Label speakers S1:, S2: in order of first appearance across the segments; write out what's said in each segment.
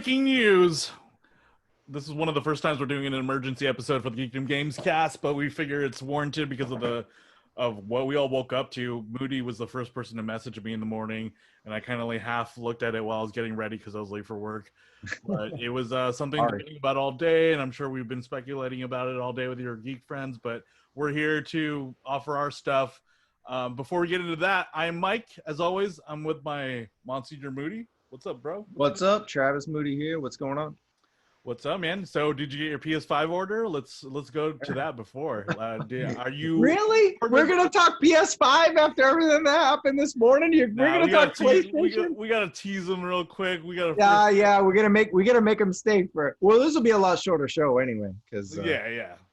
S1: breaking news. This is one of the first times we're doing an emergency episode for the Geekdom Gamecast, but we figure it's warranted because of what we all woke up to. Moody was the first person to message me in the morning, and I kind of like half looked at it while I was getting ready because I was late for work. But it was something to think about all day, and I'm sure we've been speculating about it all day with your geek friends, but we're here to offer our stuff. Before we get into that, I'm Mike. As always, I'm with my Monsignor Moody. What's up, bro?
S2: What's up? Travis Moody here. What's going on?
S1: What's up, man? So, did you get your PS5 order? Let's go to that before. Are you
S2: really? We're gonna talk PS5 after everything that happened this morning. We're gonna talk PlayStation.
S1: We gotta tease them real quick. We gotta.
S2: Yeah. We're gonna make a mistake for it. Well, this will be a lot shorter show anyway, because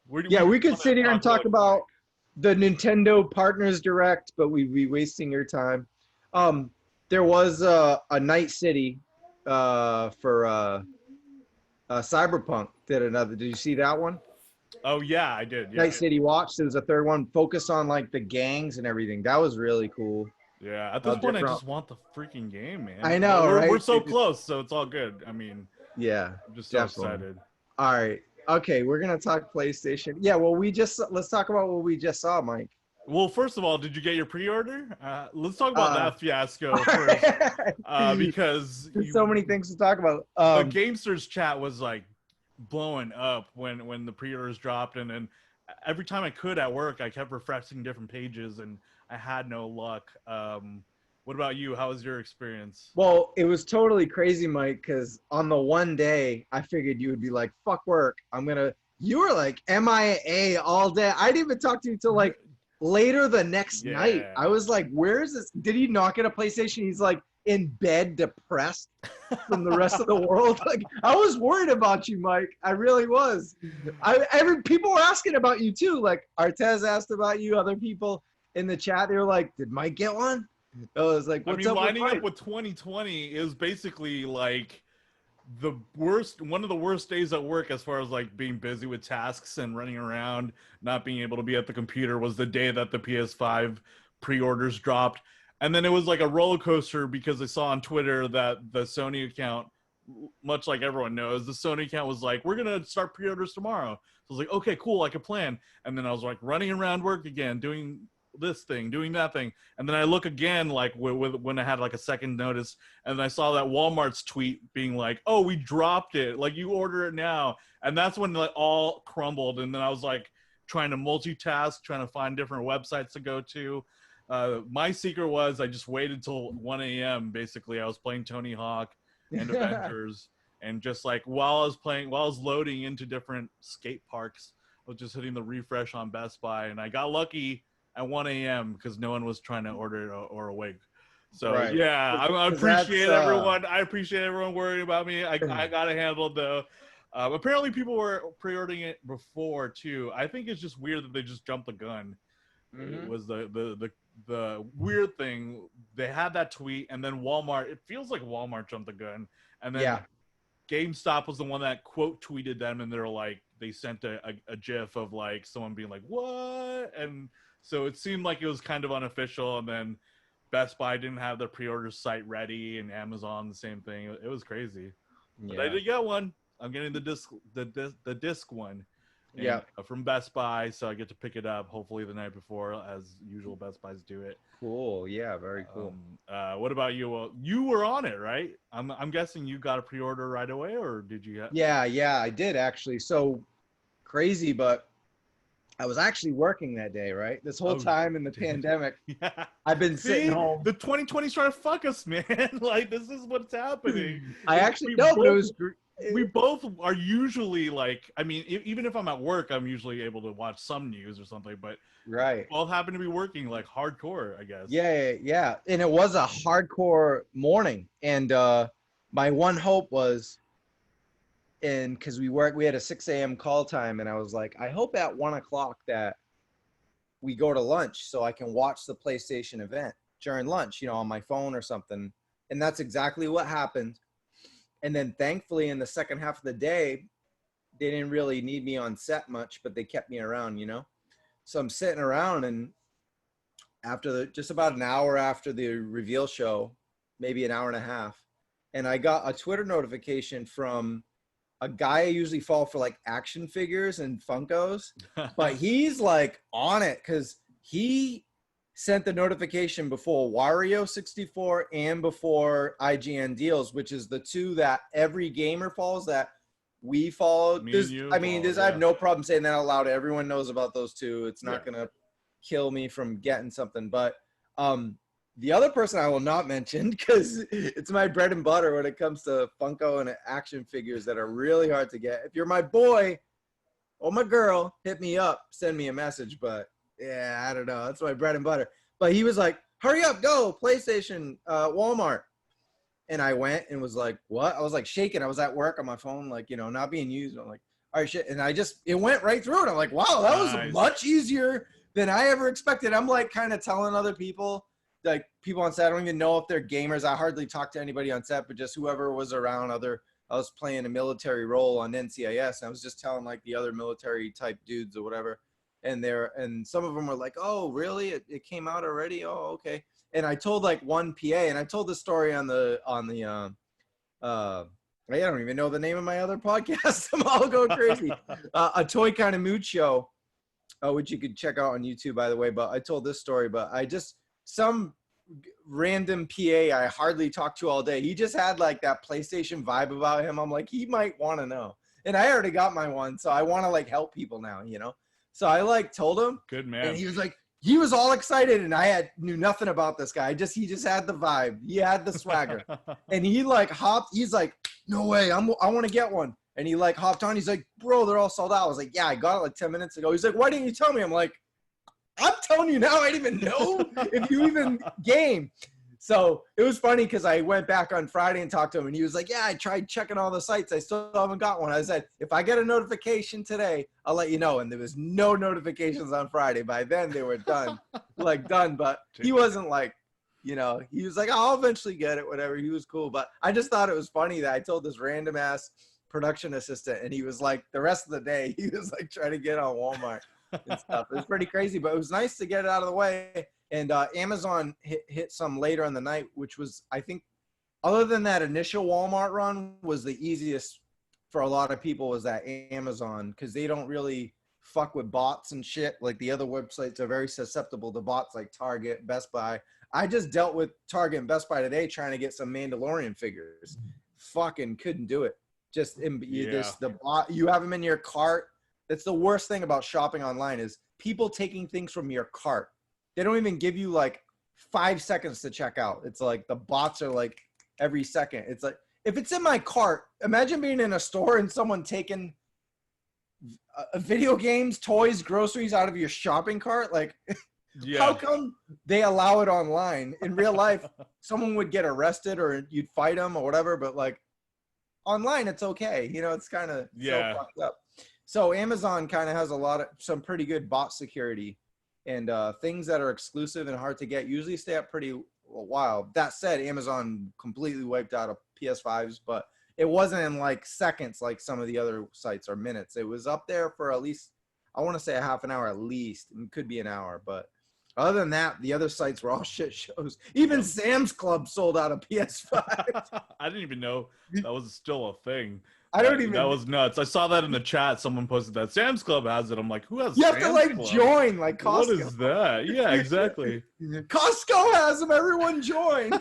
S2: we could sit here and talk about the Nintendo Partners Direct, but we'd be wasting your time. There was a Night City for. Cyberpunk did another. Did you see that one?
S1: Oh yeah, I did.
S2: Night City Watch. There was a third one focused on like the gangs and everything. That was really cool.
S1: Yeah, at this point, I just want the freaking game, man.
S2: I know,
S1: right?
S2: Right?
S1: We're so close, so it's all good. I mean,
S2: yeah,
S1: I'm just so excited.
S2: All right, okay, we're gonna talk PlayStation. Yeah, well, let's talk about what we just saw, Mike.
S1: Well, first of all, did you get your pre-order? Let's talk about that fiasco first, because
S2: there's so many things to talk about.
S1: The Gamesters chat was like blowing up when the pre-orders dropped, and then every time I could at work, I kept refreshing different pages, and I had no luck. What about you? How was your experience?
S2: Well, it was totally crazy, Mike, because on the one day, I figured you would be like, fuck work. You were like MIA all day. I didn't even talk to you till like later the next night. I was like, where is this? Did he not get a PlayStation? He's like in bed, depressed from the rest of the world. Like, I was worried about you, Mike. I really was. People were asking about you too. Like Artez asked about you. Other people in the chat, they were like, did Mike get one? I was like, what's up?
S1: Lining up with 2020 is basically like one of the worst days at work as far as like being busy with tasks and running around, not being able to be at the computer, was the day that the PS5 pre-orders dropped. And then it was like a roller coaster because I saw on Twitter that the Sony account, much like everyone knows, the Sony account was like, we're going to start pre-orders tomorrow. So I was like, okay, cool, I can plan. And then I was like running around work again, doing this thing, doing that thing, and then I look again like when I had like a second notice, and I saw that Walmart's tweet being like, oh, we dropped it, like you order it now. And that's when like all crumbled, and then I was like trying to multitask, trying to find different websites to go to. My secret was I just waited till 1 a.m. basically. I was playing Tony Hawk and Avengers, and just like while I was loading into different skate parks, I was just hitting the refresh on Best Buy, and I got lucky at 1 a.m. because no one was trying to order it or awake. So right. Yeah, I appreciate everyone. I appreciate everyone worrying about me. I got it handled though. Apparently people were pre-ordering it before too. I think it's just weird that they just jumped the gun. Mm-hmm. It was the weird thing. They had that tweet, and then Walmart. It feels like Walmart jumped the gun, and then GameStop was the one that quote tweeted them, and they're like, they sent a GIF of like someone being like, "What?" and so it seemed like it was kind of unofficial, and then Best Buy didn't have their pre-order site ready, and Amazon the same thing. It was crazy. But I did get one. I'm getting the disc one. From Best Buy, so I get to pick it up hopefully the night before, as usual. Best Buys do it.
S2: Cool. Yeah, very cool.
S1: What about you? Well, you were on it, right? I'm guessing you got a pre-order right away, or did you?
S2: Yeah, I did actually. So crazy, but I was actually working that day, right? This whole time in the pandemic, I've been sitting home.
S1: The 2020's trying to fuck us, man. Like, this is what's happening. We both are usually like, I mean, even if I'm at work, I'm usually able to watch some news or something, but
S2: right,
S1: both happen to be working like hardcore, I guess.
S2: Yeah. And it was a hardcore morning. And my one hope was, and because we had a 6 a.m. call time, and I was like, I hope at 1 o'clock that we go to lunch so I can watch the PlayStation event during lunch, on my phone or something. And that's exactly what happened. And then thankfully in the second half of the day, they didn't really need me on set much, but they kept me around, So I'm sitting around, and after just about an hour after the reveal show, maybe an hour and a half, and I got a Twitter notification from a guy I usually follow for like action figures and Funkos, but he's like on it because he sent the notification before Wario 64 and before IGN deals, which is the two that every gamer follows that we follow. I have no problem saying that out loud. Everyone knows about those two. It's not gonna kill me from getting something, but the other person I will not mention because it's my bread and butter when it comes to Funko and action figures that are really hard to get. If you're my boy or my girl, hit me up, send me a message. But yeah, I don't know. That's my bread and butter. But he was like, hurry up, go, PlayStation, Walmart. And I went and was like, what? I was like shaking. I was at work on my phone, like, you know, not being used. I'm like, all right, shit. And it went right through it. I'm like, wow, that was much easier than I ever expected. I'm like kind of telling other people, like people on set, I don't even know if they're gamers. I hardly talk to anybody on set, but just whoever was around. I was playing a military role on NCIS, and I was just telling like the other military type dudes or whatever. And some of them were like, oh, really? It came out already? Oh, okay. And I told like one PA, and I told the story on the I don't even know the name of my other podcast. I'm all going crazy. A Toy Kind of Mood Show, which you could check out on YouTube, by the way. But I told this story, but some random PA I hardly talked to all day. He just had like that PlayStation vibe about him. I'm like, he might want to know. And I already got my one, so I want to like help people now, you know? So I like told him.
S1: Good man.
S2: And he was like, he was all excited, and I knew nothing about this guy. He just had the vibe. He had the swagger. And he like hopped. He's like, no way, I want to get one. And he like hopped on. He's like, bro, they're all sold out. I was like, yeah, I got it like 10 minutes ago. He's like, why didn't you tell me? I'm like, I'm telling you now, I didn't even know if you even game. So it was funny because I went back on Friday and talked to him, and he was like, yeah, I tried checking all the sites. I still haven't got one. I said, if I get a notification today, I'll let you know. And there was no notifications on Friday. By then they were done, done. But he wasn't like, you know, he was like, oh, I'll eventually get it, whatever. He was cool. But I just thought it was funny that I told this random ass production assistant, and he was like, the rest of the day, he was like trying to get on Walmart and stuff. It was pretty crazy, but it was nice to get it out of the way. And Amazon hit some later in the night, which was, I think, other than that initial Walmart run, was the easiest for a lot of people was that Amazon, because they don't really fuck with bots and shit. Like the other websites are very susceptible to bots like Target, Best Buy. I just dealt with Target and Best Buy today trying to get some Mandalorian figures. Fucking couldn't do it. The bot, you have them in your cart. That's the worst thing about shopping online is people taking things from your cart. They don't even give you like 5 seconds to check out. It's like the bots are like every second. It's like, if it's in my cart, imagine being in a store and someone taking video games, toys, groceries out of your shopping cart. Like, how come they allow it online? In real life, someone would get arrested or you'd fight them or whatever. But like online, it's okay. You know, it's kind of so fucked up. So Amazon kind of has some pretty good bot security, and things that are exclusive and hard to get usually stay up pretty while. That said, Amazon completely wiped out of PS5s, but it wasn't in like seconds like some of the other sites or minutes. It was up there for at least, I want to say a half an hour at least. It could be an hour, but other than that, the other sites were all shit shows. Even Sam's Club sold out of PS5.
S1: I didn't even know that was still a thing.
S2: That
S1: was nuts. I saw that in the chat. Someone posted that Sam's Club has it. I'm like, who has?
S2: You have
S1: Sam's
S2: to like
S1: Club?
S2: join, like Costco.
S1: What is that? Yeah, exactly.
S2: Costco has them. Everyone join.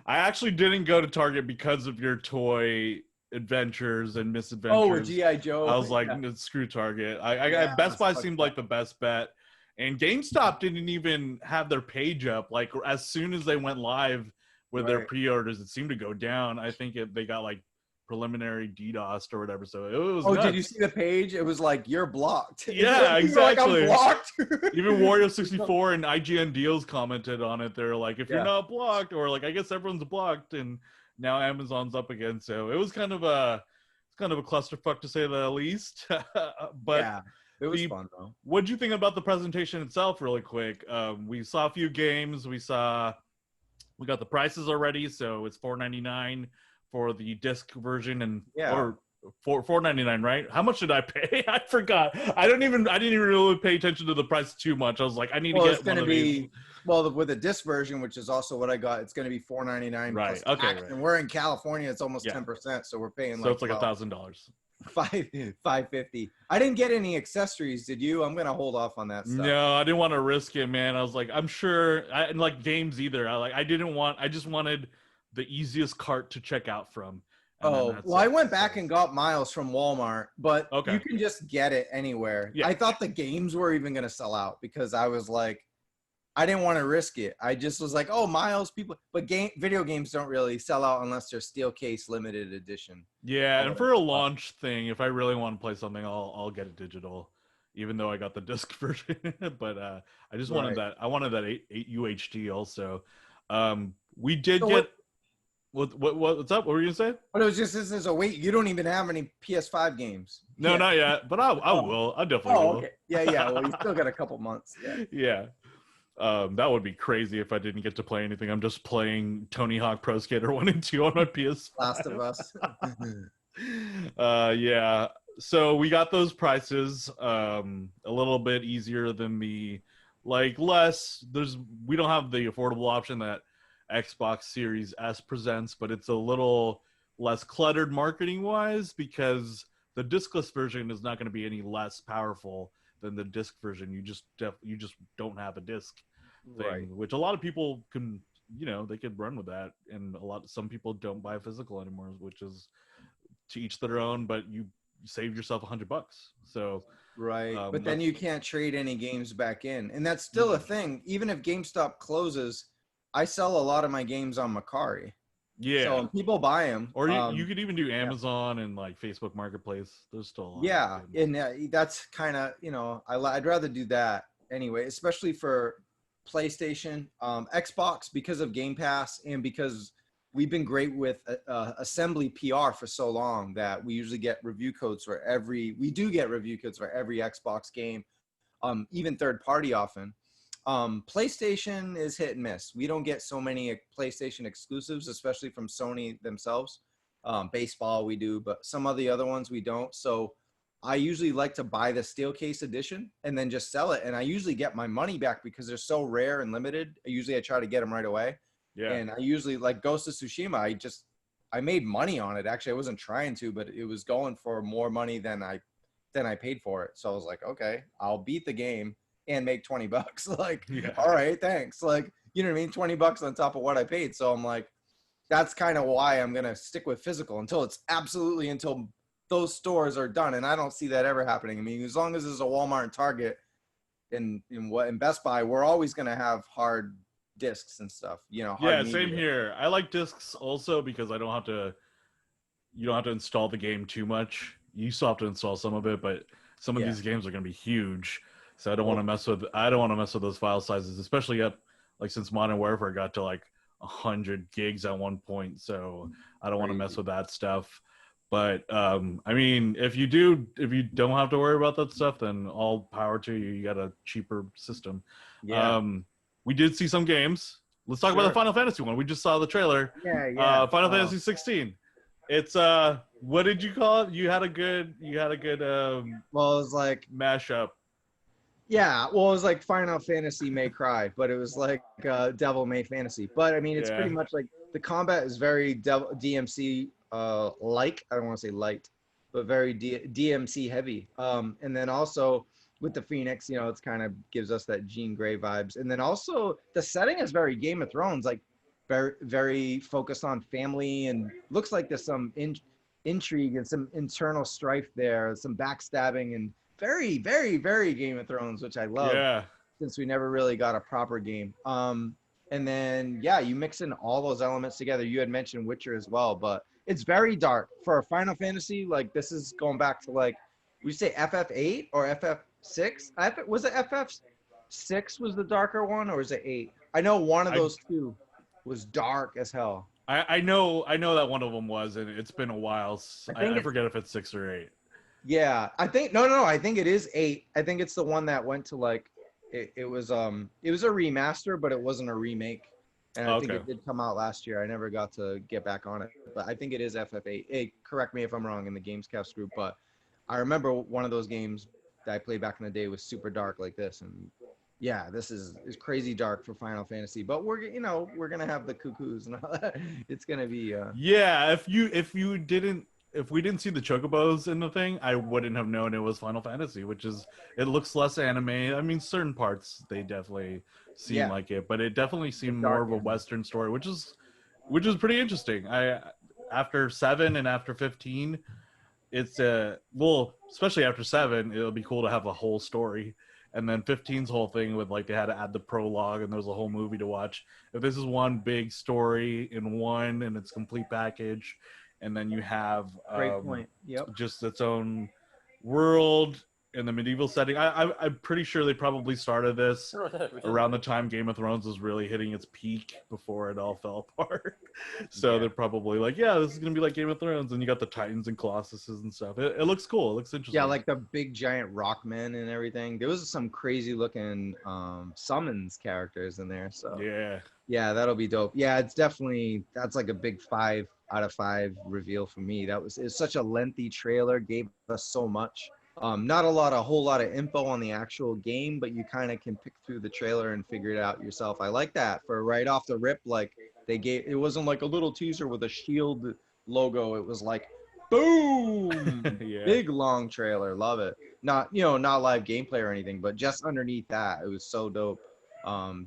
S1: I actually didn't go to Target because of your toy adventures and misadventures.
S2: Oh, G.I. Joe.
S1: I was like, screw Target. Best Buy seemed like the best bet. And GameStop didn't even have their page up. Like, as soon as they went live with their pre-orders, it seemed to go down. I think they got like preliminary DDoSed or whatever. So it was nuts.
S2: Did you see the page? It was like, you're blocked.
S1: Yeah, exactly.
S2: Like, I'm blocked.
S1: Even Wario 64 and IGN Deals commented on it. They're like, if you're not blocked, or like, I guess everyone's blocked, and now Amazon's up again. So it was kind of a clusterfuck to say the least. But
S2: yeah, it was fun though.
S1: What'd you think about the presentation itself, really quick? We saw a few games. We got the prices already, so it's $4.99 for the disc version, and or $4.99, right? How much did I pay? I forgot. I didn't even really pay attention to the price too much. I was like, I need to
S2: Well, it's
S1: get
S2: going
S1: one
S2: to
S1: of these.
S2: be, well, with a disc version, which is also what I got, it's going to be $4.99
S1: Right.
S2: plus
S1: Okay.
S2: tax.
S1: Right.
S2: And we're in California, it's almost
S1: Yeah.
S2: 10%. So we're paying
S1: So
S2: like,
S1: it's like $1,000.
S2: $550. I didn't get any accessories. Did you? I'm going to hold off on that stuff.
S1: No, I didn't want to risk it, man. I was like, I'm sure. I didn't like games either. I just wanted the easiest cart to check out from. And then that's
S2: I
S1: it.
S2: went back and got Miles from Walmart, but
S1: Okay.
S2: you can just get it anywhere.
S1: Yeah.
S2: I thought the games were even going to sell out because I was like, I didn't want to risk it. I just was like, oh, Miles, people, but video games don't really sell out unless they're steel case limited edition.
S1: Yeah, and for a launch thing, if I really want to play something, I'll get it digital, even though I got the disc version. But I just wanted that. I wanted that 8 UHD also. We did get. What's up? What were you gonna say?
S2: But it was just this is a wait. You don't even have any PS5 games.
S1: No, not yet. But I will. I definitely will.
S2: Okay. Yeah. Well, you still got a couple months. Yeah.
S1: Yeah. That would be crazy if I didn't get to play anything. I'm just playing Tony Hawk Pro Skater 1 and 2 on my PS5.
S2: Last of Us.
S1: Yeah. So we got those prices a little bit easier than we we don't have the affordable option that Xbox Series S presents, but it's a little less cluttered marketing wise because the discless version is not going to be any less powerful than the disc version. You just don't have a disc thing,
S2: Right.
S1: which a lot of people can, they could run with that, and some people don't buy physical anymore, which is to each their own. But you saved yourself $100, so
S2: right. But then you can't trade any games back in, and that's still a thing. Even if GameStop closes, I sell a lot of my games on Mercari.
S1: Yeah.
S2: So people buy them.
S1: Or you could even do Amazon and like Facebook Marketplace. There's still a lot.
S2: Yeah, and that's kind of I'd rather do that anyway, especially for PlayStation, Xbox, because of Game Pass and because we've been great with assembly PR for so long that we usually get review codes for every Xbox game, even third party often. PlayStation is hit and miss. We don't get so many PlayStation exclusives, especially from Sony themselves. Baseball we do, but some of the other ones we don't. So I usually like to buy the steel case edition and then just sell it. And I usually get my money back because they're so rare and limited. I try to get them right away. Yeah. And I usually, like Ghost of Tsushima, I made money on it. Actually, I wasn't trying to, but it was going for more money than I paid for it. So I was like, okay, I'll beat the game and make $20. Like, all right, thanks. Like, you know what I mean? $20 on top of what I paid. So I'm like, that's kind of why I'm going to stick with physical until those stores are done. And I don't see that ever happening. I mean, as long as there's a Walmart and Target and Best Buy, we're always going to have hard discs and stuff,
S1: Yeah, same here. I like discs also because you don't have to install the game too much. You still have to install some of it, but some of these games are going to be huge. So I don't want to mess with those file sizes, especially since Modern Warfare got to like 100 gigs at one point. So I don't want to mess with that stuff. But I mean, if you don't have to worry about that stuff, then all power to you. You got a cheaper system. Yeah. We did see some games. Let's talk about the Final Fantasy one. We just saw the trailer.
S2: Yeah.
S1: Final Fantasy 16. It's what did you call it? You had a good well, it
S2: was like
S1: mashup.
S2: Yeah, well, it was like Final Fantasy May Cry, but it was like Devil May Fantasy. But I mean, it's pretty much like the combat is very DMC like. I don't want to say light, but very DMC heavy. And then also with the Phoenix, it's kind of gives us that Jean Grey vibes. And then also the setting is very Game of Thrones, like very very focused on family, and looks like there's some intrigue and some internal strife there, some backstabbing, and very, very, very Game of Thrones, which I love. Yeah. Since we never really got a proper game. And then, you mix in all those elements together. You had mentioned Witcher as well, but it's very dark. For a Final Fantasy, like, this is going back to, like, would you say FF8 or FF6? Was it FF6 was the darker one, or was it 8? I know one of those two was dark as hell.
S1: I know that one of them was, and it's been a while. I forget if it's 6 or 8.
S2: Yeah, I think no. I think it is 8. I think it's the one that went to like it was a remaster, but it wasn't a remake. and I think
S1: Okay.
S2: it did come out last year. I never got to get back on it, but I think it is FF8. Hey, correct me if I'm wrong in the Gamescast group, but I remember one of those games that I played back in the day was super dark like this, and yeah, this is crazy dark for Final Fantasy. But we're gonna have the cuckoos and all that. It's gonna be
S1: Yeah, if we didn't see the chocobos in the thing, I wouldn't have known it was Final Fantasy, which is it looks less anime. I mean, certain parts they definitely seem
S2: yeah,
S1: like it, but it definitely
S2: the
S1: seemed more
S2: dark
S1: of a
S2: anime.
S1: Western story, which is pretty interesting. I after 7 and after 15, it's well, especially after 7, it'll be cool to have a whole story. And then 15's whole thing with like they had to add the prologue and there was a whole movie to watch. If this is one big story in one and it's complete package, and then you have
S2: Great point. Yep.
S1: just its own world in the medieval setting. I'm pretty sure they probably started this around the time Game of Thrones was really hitting its peak before it all fell apart. So
S2: Yeah.
S1: they're probably like, yeah, this is gonna be like Game of Thrones, and you got the Titans and Colossuses and stuff. It looks cool. It looks interesting.
S2: Yeah, like the big giant rock men and everything. There was some crazy looking summons characters in there. So
S1: Yeah.
S2: yeah, that'll be dope. Yeah, that's like a big 5 out of 5 reveal for me. It's such a lengthy trailer, gave us so much. Not a whole lot of info on the actual game, but you kind of can pick through the trailer and figure it out yourself. I like that for right off the rip. Like it wasn't like a little teaser with a shield logo. It was like, boom,
S1: Yeah.
S2: big long trailer. Love it. Not live gameplay or anything, but just underneath that, it was so dope.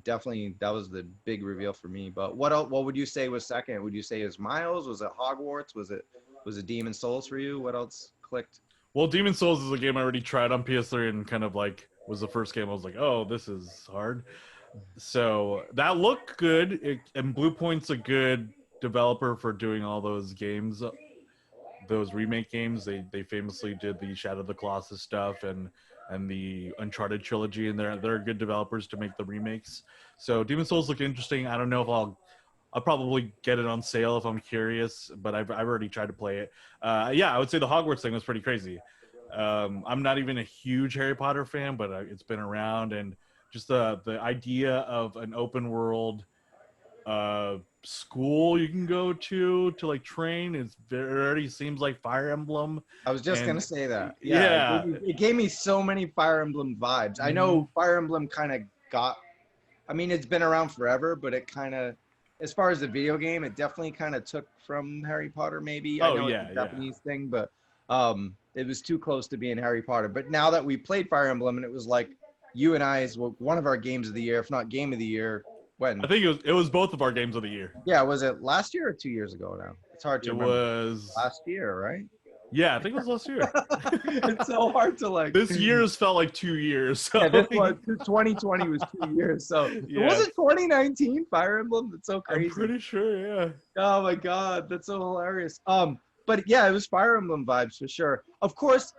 S2: Definitely that was the big reveal for me. But what else, what would you say was second? Would you say it was Miles? Was it Hogwarts? Was it Demon Souls for you? What else clicked?
S1: Well, Demon Souls is a game I already tried on PS3 and kind of like was the first game I was like, oh, this is hard. So that looked good. And Blue Point's a good developer for doing all those games, those remake games. They famously did the Shadow of the Colossus stuff and the Uncharted trilogy, and they're good developers to make the remakes. So Demon Souls look interesting. I don't know if I'll probably get it on sale if I'm curious, but I've already tried to play it. Yeah, I would say the Hogwarts thing was pretty crazy. I'm not even a huge Harry Potter fan, but it's been around, and just the idea of an open world school you can go to like train it already seems like Fire Emblem.
S2: I was just gonna
S1: And
S2: say that. Yeah,
S1: yeah.
S2: it gave me so many Fire Emblem vibes. I know Fire Emblem kind of got. I mean, it's been around forever, but it kind of, as far as the video game, it definitely kind of took from Harry Potter. Maybe I
S1: Oh
S2: know
S1: yeah,
S2: it's a
S1: yeah.
S2: Japanese thing, but it was too close to being Harry Potter. But now that we played Fire Emblem, and it was like you and I's one of our games of the year, if not game of the year. When?
S1: I think it was both of our games of the year.
S2: Yeah, was it last year or 2 years ago now? It's hard to
S1: It
S2: remember.
S1: was
S2: Last year, right?
S1: yeah, I think it was last year.
S2: It's so hard to like.
S1: This year's felt like 2 years. So
S2: Yeah, this was 2020 was 2 years. So
S1: yeah.
S2: was it 2019 Fire Emblem? That's so crazy.
S1: I'm pretty sure, yeah.
S2: Oh my god, that's so hilarious. But yeah, it was Fire Emblem vibes for sure. Of course,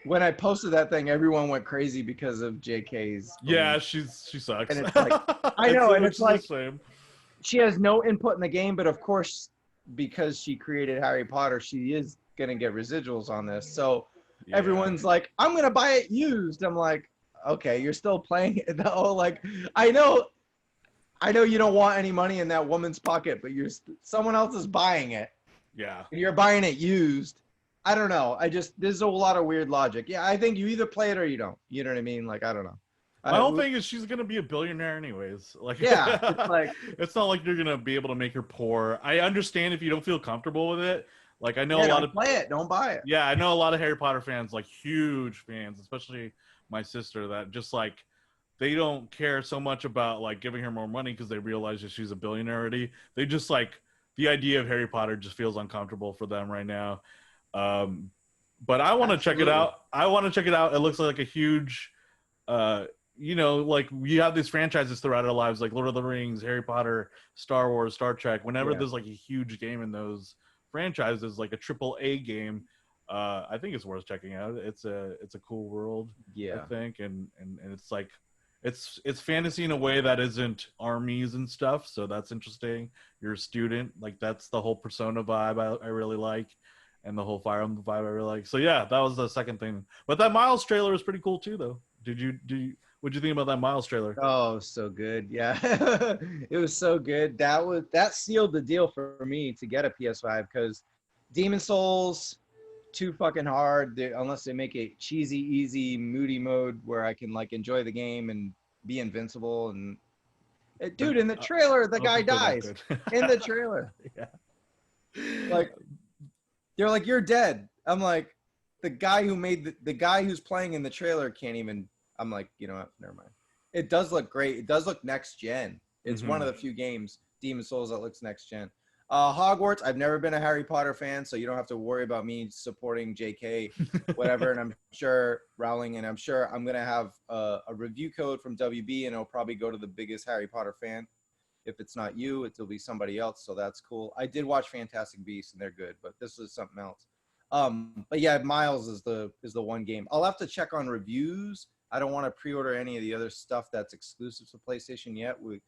S2: when I posted that thing, everyone went crazy because of JK's.
S1: Yeah, she sucks.
S2: And it's like, I know, and it's like,
S1: same.
S2: she has no input in the game, but of course, because she created Harry Potter, she is gonna get residuals on this. So
S1: Yeah.
S2: everyone's like, I'm gonna buy it used. I'm like, okay, you're still playing it though. Like, I know you don't want any money in that woman's pocket, but someone else is buying it.
S1: Yeah.
S2: And you're buying it used. I don't know. There's a lot of weird logic. Yeah, I think you either play it or you don't. You know what I mean? Like, I don't know.
S1: My whole thing is she's gonna be a billionaire anyways. Like,
S2: yeah, it's like,
S1: it's not like you're gonna be able to make her poor. I understand if you don't feel comfortable with it. Like, I know
S2: yeah,
S1: a lot
S2: don't
S1: of
S2: play it. Don't buy it.
S1: yeah, I know a lot of Harry Potter fans, like huge fans, especially my sister, that just like they don't care so much about like giving her more money because they realize that she's a billionaire already. They just like the idea of Harry Potter just feels uncomfortable for them right now. But I want to check it out. I want to check it out. It looks like a huge, like we have these franchises throughout our lives, like Lord of the Rings, Harry Potter, Star Wars, Star Trek. Whenever there's like a huge game in those franchises, like a AAA game, I think it's worth checking out. It's a cool world.
S2: Yeah,
S1: I think, and it's like it's fantasy in a way that isn't armies and stuff. So that's interesting. You're a student, like that's the whole Persona vibe I really like. And the whole Fire Emblem vibe I really like. So yeah, that was the second thing. But that Miles trailer is pretty cool too, though. What'd you think about that Miles trailer?
S2: Oh, so good. Yeah. It was so good. That sealed the deal for me to get a PS5 because Demon Souls too fucking hard unless they make it cheesy, easy, moody mode where I can like enjoy the game and be invincible. And dude, in the trailer, the guy
S1: They're that
S2: dies.
S1: good.
S2: In the trailer.
S1: Yeah.
S2: Like, they're like, you're dead. I'm like, the guy who made the guy who's playing in the trailer can't even. I'm like, you know what? Never mind. It does look great. It does look next gen. It's one of the few games, Demon Souls, that looks next gen. Hogwarts, I've never been a Harry Potter fan, so you don't have to worry about me supporting JK, whatever. And I'm sure Rowling, and I'm sure I'm going to have a review code from WB, and it'll probably go to the biggest Harry Potter fan. If it's not you, it'll be somebody else, so that's cool. I did watch Fantastic Beasts, and they're good, but this is something else. But yeah, Miles is the one game. I'll have to check on reviews. I don't want to pre-order any of the other stuff that's exclusive to PlayStation yet with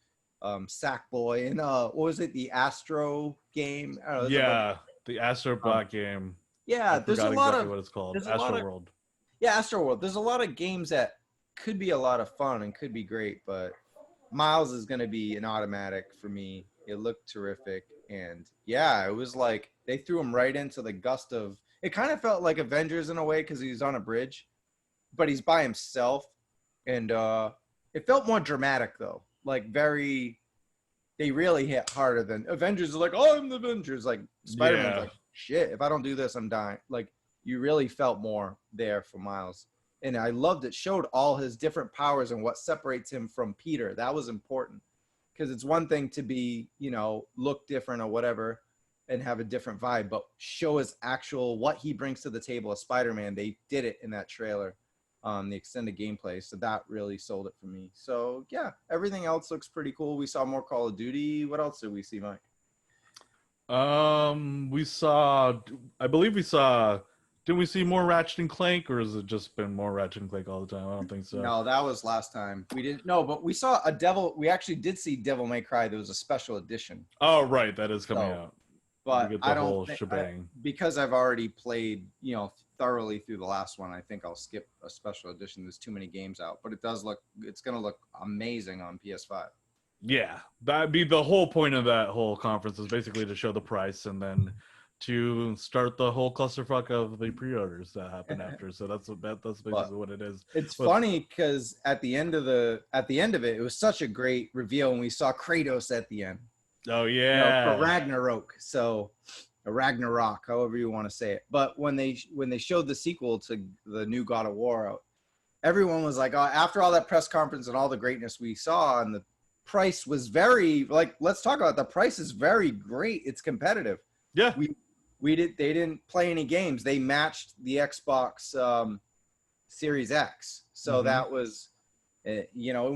S2: Sackboy and what was it, the Astro game? I don't know,
S1: Yeah, the Astro Bot game.
S2: Yeah, there's a lot of
S1: what it's called.
S2: there's a
S1: Astro
S2: lot of,
S1: World.
S2: yeah, Astro World. There's a lot of games that could be a lot of fun and could be great, but Miles is going to be an automatic for me. It looked terrific, and yeah, it was like they threw him right into the gust of. It kind of felt like Avengers in a way because he's on a bridge, but he's by himself, and it felt more dramatic though. Like they really hit harder than Avengers. Is like, oh, I'm the Avengers. Like Spider-Man's like, shit, if I don't do this, I'm dying. Like you really felt more there for Miles. And I loved it. Showed all his different powers and what separates him from Peter. That was important because it's one thing to be, look different or whatever and have a different vibe, but show his actual, what he brings to the table as Spider-Man. They did it in that trailer, the extended gameplay. So that really sold it for me. So yeah, everything else looks pretty cool. We saw more Call of Duty. What else did we see, Mike?
S1: Didn't we see more Ratchet and Clank, or has it just been more Ratchet and Clank all the time? I don't think so.
S2: No, that was last time. We didn't. No, but we saw we actually did see Devil May Cry. There was a special edition.
S1: Oh, right. That is coming out.
S2: But
S1: I don't think,
S2: because I've already played, thoroughly through the last one, I think I'll skip a special edition. There's too many games out, but it's going to look amazing on PS5.
S1: Yeah, that'd be the whole point of that whole conference, is basically to show the price and then to start the whole clusterfuck of the pre-orders that happen after. So that's basically what it is.
S2: It's funny because at the end of it was such a great reveal when we saw Kratos at the end.
S1: Oh yeah,
S2: for Ragnarok. So Ragnarok, however you want to say it. But when they showed the sequel to the new God of War out, everyone was like, oh, after all that press conference and all the greatness we saw, and the price was very let's talk about it. The price is very great. It's competitive.
S1: Yeah.
S2: They didn't play any games. They matched the Xbox Series X. So that was, and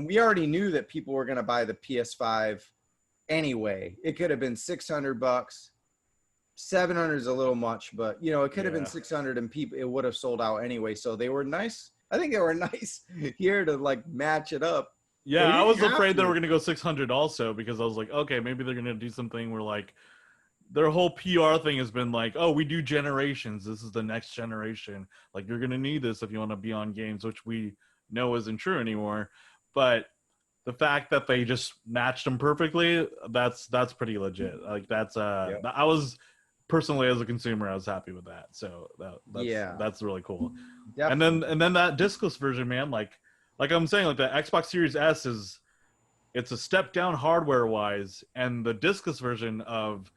S2: we already knew that people were going to buy the PS5 anyway. It could have been $600. 700 is a little much, but it could have been 600 and it would have sold out anyway. So they were nice. I think they were nice here to match it up.
S1: Yeah, I was afraid they were going to go 600 also, because I was like, okay, maybe they're going to do something where their whole PR thing has been oh, we do generations. This is the next generation. You're going to need this if you want to be on games, which we know isn't true anymore. But the fact that they just matched them perfectly, that's pretty legit. I was personally, as a consumer, I was happy with that. So that's really cool. Definitely. And then that discless version, man, like I'm saying, the Xbox Series S it's a step down hardware wise, and the discless version of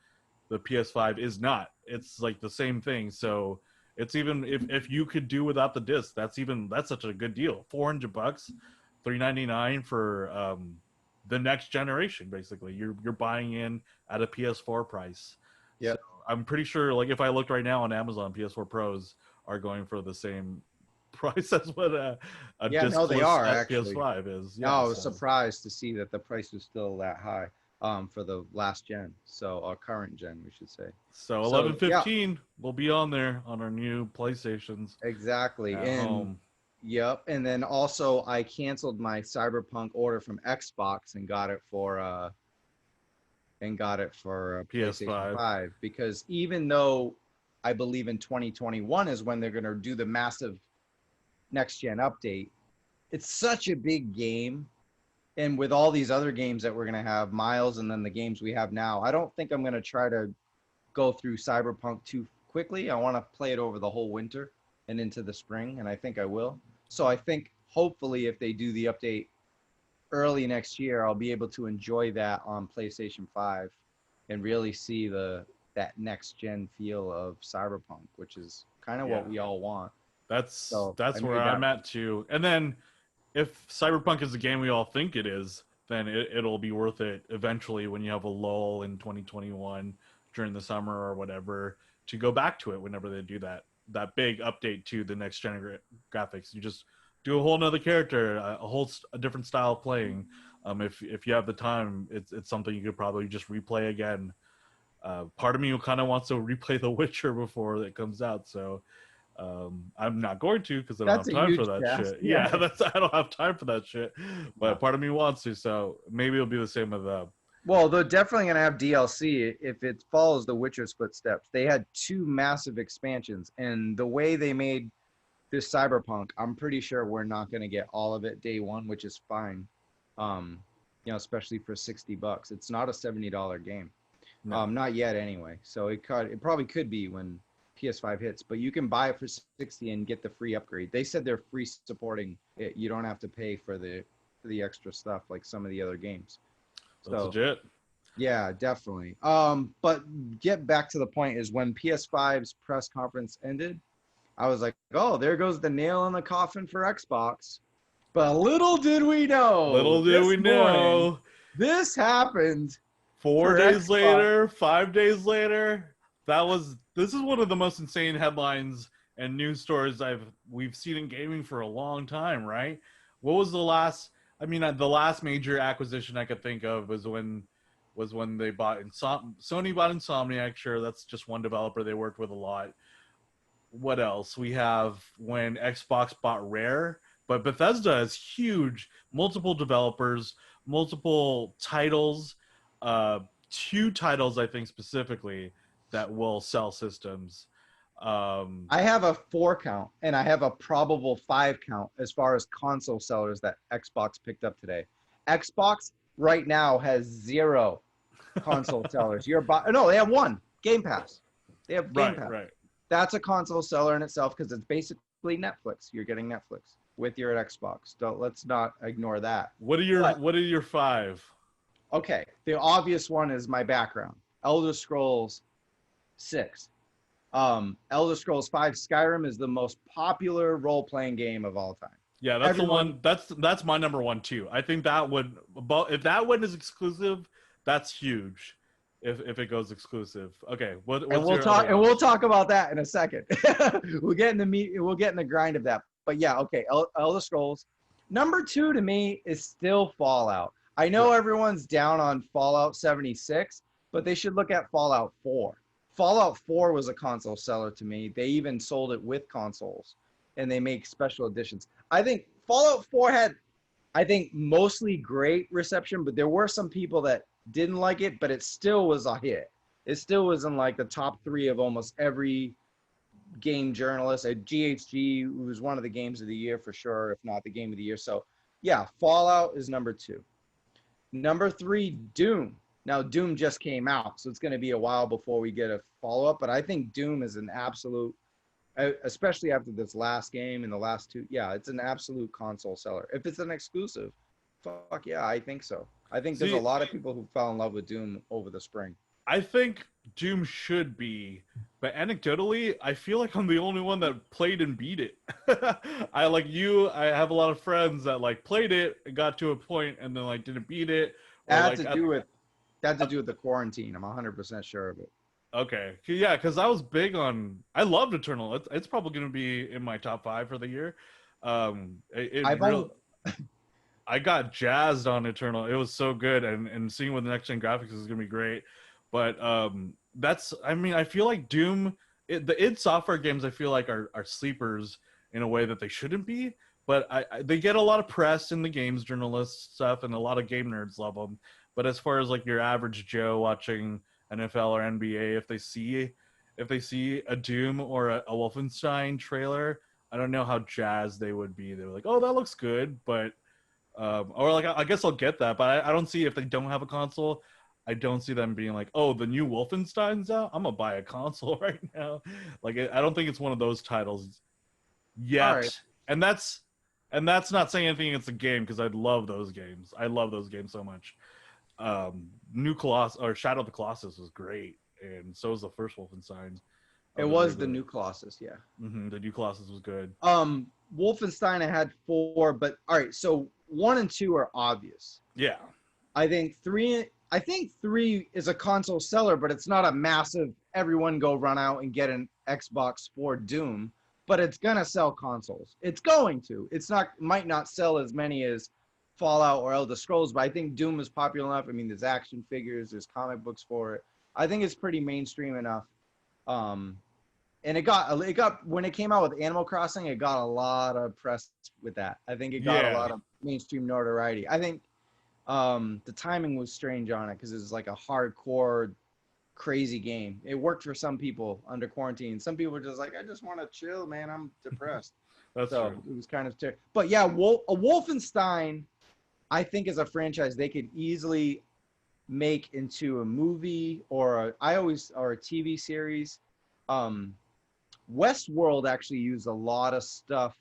S1: the PS5 is not. It's the same thing. So it's even if you could do without the disc, that's such a good deal. $400, $399 for the next generation. Basically, you're buying in at a PS4 price.
S2: Yeah,
S1: so I'm pretty sure. If I looked right now on Amazon, PS4 Pros are going for the same price as what a discless
S2: they are actually.
S1: PS5 is.
S2: Yeah, I was surprised to see that the price was still that high. For the last gen, our current gen, we should say.
S1: So 11/15 will be on there on our new PlayStations.
S2: Exactly.
S1: At home.
S2: Yep. And then also I canceled my Cyberpunk order from Xbox and got it for PlayStation 5, because even though I believe in 2021 is when they're going to do the massive next gen update, it's such a big game. And with all these other games that we're going to have, Miles, and then the games we have now, I don't think I'm going to try to go through Cyberpunk too quickly. I want to play it over the whole winter and into the spring, and I think I will. So I think hopefully if they do the update early next year, I'll be able to enjoy that on PlayStation 5 and really see that next gen feel of Cyberpunk, which is kind of what we all want.
S1: That's
S2: So
S1: where I'm at too. And then if Cyberpunk is the game we all think it is, then it'll be worth it eventually when you have a lull in 2021 during the summer or whatever to go back to it whenever they do that big update to the next gen graphics. You just do a whole nother character, a different style of playing. If you have the time, it's something you could probably just replay again. Part of me kind of wants to replay The Witcher before it comes out, so I'm not going to because I don't have time for that shit. Yeah, I don't have time for that shit. But part of me wants to, so maybe it'll be the same with them.
S2: Well, they're definitely going to have DLC if it follows The Witcher's footsteps. They had 2 massive expansions, and the way they made this Cyberpunk, I'm pretty sure we're not going to get all of it day one, which is fine. Especially for $60. It's not a $70 game. No. Not yet anyway. So it probably could be when PS5 hits, but you can buy it for $60 and get the free upgrade. They said they're free supporting it. You don't have to pay for the extra stuff like some of the other games.
S1: That's legit.
S2: Yeah, definitely. But get back to the point is when PS5's press conference ended, I was like, oh, there goes the nail in the coffin for Xbox. But little did we know. This happened
S1: 4 days later, 5 days later. This is one of the most insane headlines and news stories we've seen in gaming for a long time, right? What was the last major acquisition I could think of was when they bought Sony bought Insomniac. Sure, that's just one developer they worked with a lot. What else? We have when Xbox bought Rare, but Bethesda is huge. Multiple developers, multiple titles, 2 titles I think specifically that will sell systems.
S2: I have a 4 count and I have a probable 5 count as far as console sellers that Xbox picked up today. Xbox right now has 0 console sellers. No, they have 1 Game Pass. They have Game Pass. Right. That's a console seller in itself because it's basically Netflix. You're getting Netflix with your Xbox. Let's not ignore that.
S1: What are your 5?
S2: Okay, the obvious one is my background. Elder Scrolls 6. Elder Scrolls 5 Skyrim is the most popular role-playing game of all time.
S1: Yeah, that's the one. That's my number 1 too. I think if that one is exclusive, that's huge. If it goes exclusive, okay.
S2: We'll talk about that in a second. We'll get in the grind of that. But yeah, okay. Elder Scrolls. Number 2 to me is still Fallout. I know everyone's down on Fallout 76, but they should look at Fallout 4. Fallout 4 was a console seller to me. They even sold it with consoles, and they make special editions. I think Fallout 4 had, mostly great reception, but there were some people that didn't like it, but it still was a hit. It still was in like the top 3 of almost every game journalist. At GHG was one of the games of the year for sure, if not the game of the year. So yeah, Fallout is number 2. Number 3, Doom. Now, Doom just came out, so it's going to be a while before we get a follow-up, but I think Doom is an absolute, especially after this last game and the last 2, it's an absolute console seller. If it's an exclusive, fuck yeah, I think so. I think there's a lot of people who fell in love with Doom over the spring.
S1: I think Doom should be, but anecdotally, I feel like I'm the only one that played and beat it. I have a lot of friends that played it and got to a point and then didn't beat it.
S2: That had to do with the quarantine. I'm 100% sure of it.
S1: Okay, yeah, because I was big on. I loved Eternal. It's probably going to be in my top 5 for the year. I got jazzed on Eternal. It was so good, and seeing what the next gen graphics is going to be great. But I feel like Doom, the id Software games, I feel like are sleepers in a way that they shouldn't be. But they get a lot of press in the games journalist stuff, and a lot of game nerds love them. But as far as your average Joe watching NFL or NBA, if they see a Doom or a Wolfenstein trailer, I don't know how jazzed they would be. They were like, "Oh, that looks good," but or like I guess I'll get that, but I don't see if they don't have a console. I don't see them being like, "Oh, the new Wolfenstein's out. I'm gonna buy a console right now." Like I don't think it's one of those titles
S2: All right.
S1: yet, and that's not saying anything against the game because I love those games. I love those games so much. New Colossus or Shadow of the Colossus was great, and so was the first Wolfenstein.
S2: It was the new Colossus, yeah.
S1: The new Colossus was good.
S2: Wolfenstein I had 4, but all right, so 1 and 2 are obvious.
S1: Yeah.
S2: I think 3 is a console seller, but it's not a massive everyone go run out and get an Xbox for Doom, but it's gonna sell consoles. It's going to. It's not might not sell as many as Fallout or Elder Scrolls, but I think Doom is popular enough. I mean, there's action figures, there's comic books for it. I think it's pretty mainstream enough. And it got when it came out with Animal Crossing, it got a lot of press with that. I think it got a lot of mainstream notoriety. I think the timing was strange on it because it was like a hardcore, crazy game. It worked for some people under quarantine. Some people were just like, I just want to chill, man. I'm depressed.
S1: That's
S2: so
S1: true.
S2: It was kind of but yeah, a Wolfenstein, I think, is a franchise they could easily make into a movie or a TV series. Westworld actually used a lot of stuff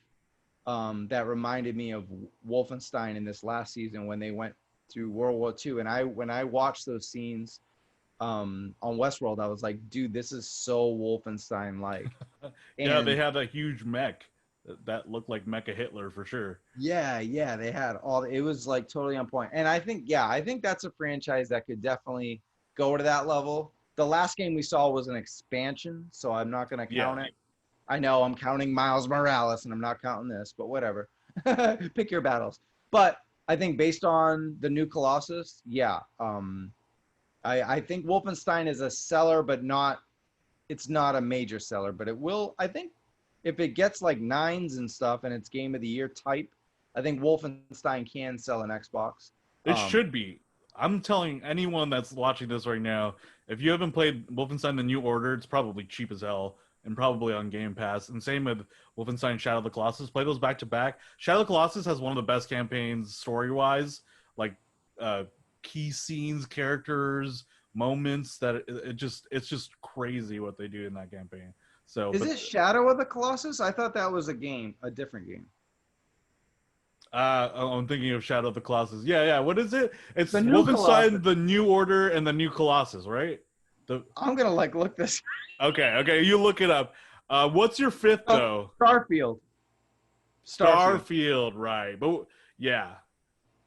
S2: that reminded me of Wolfenstein in this last season when they went through World War II. And when I watched those scenes on Westworld, I was like, dude, this is so Wolfenstein-like.
S1: Yeah, they had a huge mech that looked like Mecha Hitler for sure.
S2: Yeah, they had it was like totally on point. And I think that's a franchise that could definitely go to that level. The last game we saw was an expansion, so I'm not going to count it. I know I'm counting Miles Morales, and I'm not counting this, but whatever. Pick your battles. But I think based on the new Colossus, yeah. I think Wolfenstein is a seller, but it's not a major seller. But it will, I think, if it gets like 9s and stuff, and it's Game of the Year type, I think Wolfenstein can sell an Xbox.
S1: It should be. I'm telling anyone that's watching this right now, if you haven't played Wolfenstein: The New Order, it's probably cheap as hell and probably on Game Pass. And same with Wolfenstein: Shadow of the Colossus. Play those back to back. Shadow of the Colossus has one of the best campaigns story-wise, like key scenes, characters, moments that it's just crazy what they do in that campaign. So
S2: is it Shadow of the Colossus? I thought that was a different game.
S1: I'm thinking of Shadow of the Colossus. Yeah. What is it? It's
S2: the new
S1: Wolfenstein:
S2: Colossus.
S1: The New Order and the New Colossus, right?
S2: I'm gonna look this.
S1: Okay. You look it up. What's your fifth though?
S2: Starfield,
S1: right? But yeah,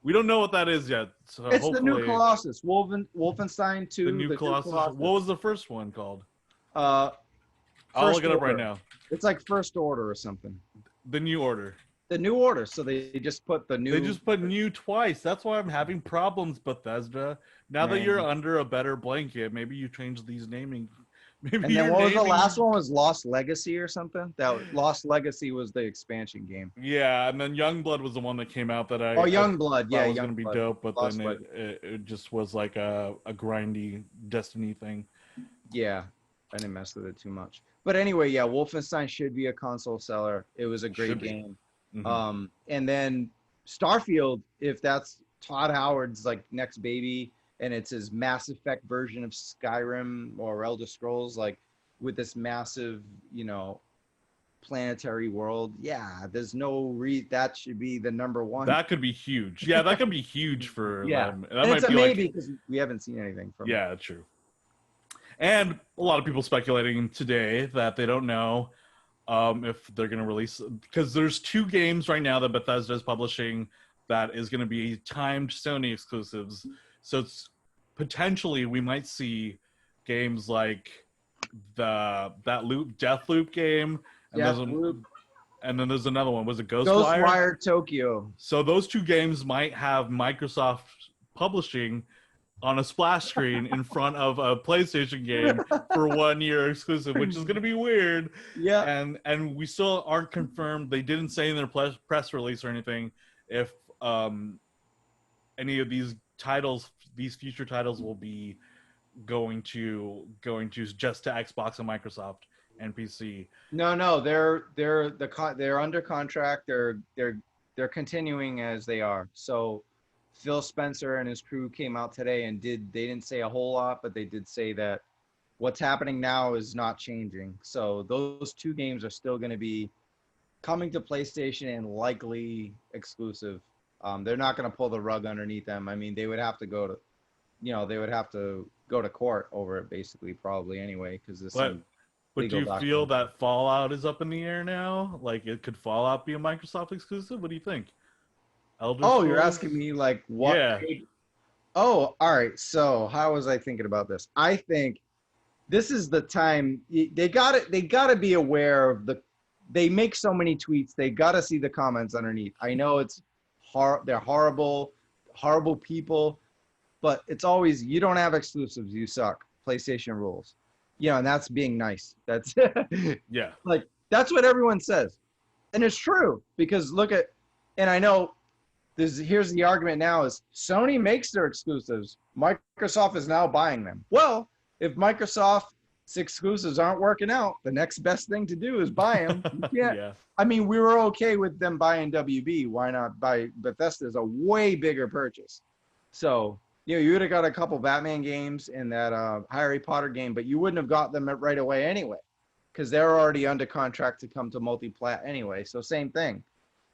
S1: we don't know what that is yet. So
S2: it's the new Colossus. Wolfenstein 2.
S1: The new Colossus. What was the first one called?
S2: I'll
S1: look it up right now.
S2: It's like First Order or something.
S1: The New Order.
S2: The New Order. So they just put the new.
S1: They just put new twice. That's why I'm having problems, Bethesda. Now that you're under a better blanket, maybe you change these naming.
S2: And then what was the last one? Was Lost Legacy or something? Lost Legacy was the expansion game.
S1: Yeah, and then Youngblood was the one that came out that
S2: Youngblood. Yeah,
S1: was going to be dope, but
S2: Lost
S1: then it just was like a grindy Destiny thing.
S2: Yeah, I didn't mess with it too much. But anyway, yeah, Wolfenstein should be a console seller. It was a great game. Mm-hmm. And then Starfield, if that's Todd Howard's like next baby, and it's his Mass Effect version of Skyrim or Elder Scrolls, like with this massive, planetary world. Yeah, there's no that should be the number one.
S1: That could be huge. Yeah, that could be huge for them. That
S2: and it's a maybe because we haven't seen anything from.
S1: Yeah, true. And a lot of people speculating today that they don't know if they're going to release, because there's 2 games right now that Bethesda is publishing that is going to be timed Sony exclusives. So it's potentially we might see games like that Deathloop game, and and then there's another one. Was it Ghostwire?
S2: Ghostwire Tokyo.
S1: So those 2 games might have Microsoft publishing on a splash screen in front of a PlayStation game for 1 year exclusive, which is going to be weird.
S2: Yeah.
S1: And we still aren't confirmed. They didn't say in their press release or anything if any of these future titles will be going to just to Xbox and Microsoft and PC.
S2: No, they're under contract. They're continuing as they are. So Phil Spencer and his crew came out today and they didn't say a whole lot, but they did say that what's happening now is not changing. So those two games are still going to be coming to PlayStation and likely exclusive. They're not going to pull the rug underneath them. I mean, they would have to go to court over it, basically, probably anyway, because this.
S1: But do you feel that Fallout is up in the air now? Like, could Fallout be a Microsoft exclusive? What do you think? Elder Scrolls?
S2: You're asking me like what?
S1: Yeah.
S2: Oh, all right. So how was I thinking about this? I think this is the time they got it. They got to be aware of they make so many tweets. They got to see the comments underneath. I know they're horrible people, but it's always, you don't have exclusives, you suck. PlayStation rules. And that's being nice. That's
S1: yeah.
S2: Like, that's what everyone says. And it's true, because and I know here's the argument now is Sony makes their exclusives. Microsoft is now buying them. Well, if Microsoft's exclusives aren't working out, the next best thing to do is buy them.
S1: Yeah.
S2: I mean, we were okay with them buying WB. Why not buy Bethesda? Is a way bigger purchase. So, you would have got a couple Batman games and that Harry Potter game, but you wouldn't have got them right away anyway, because they're already under contract to come to multi-plat anyway. So same thing.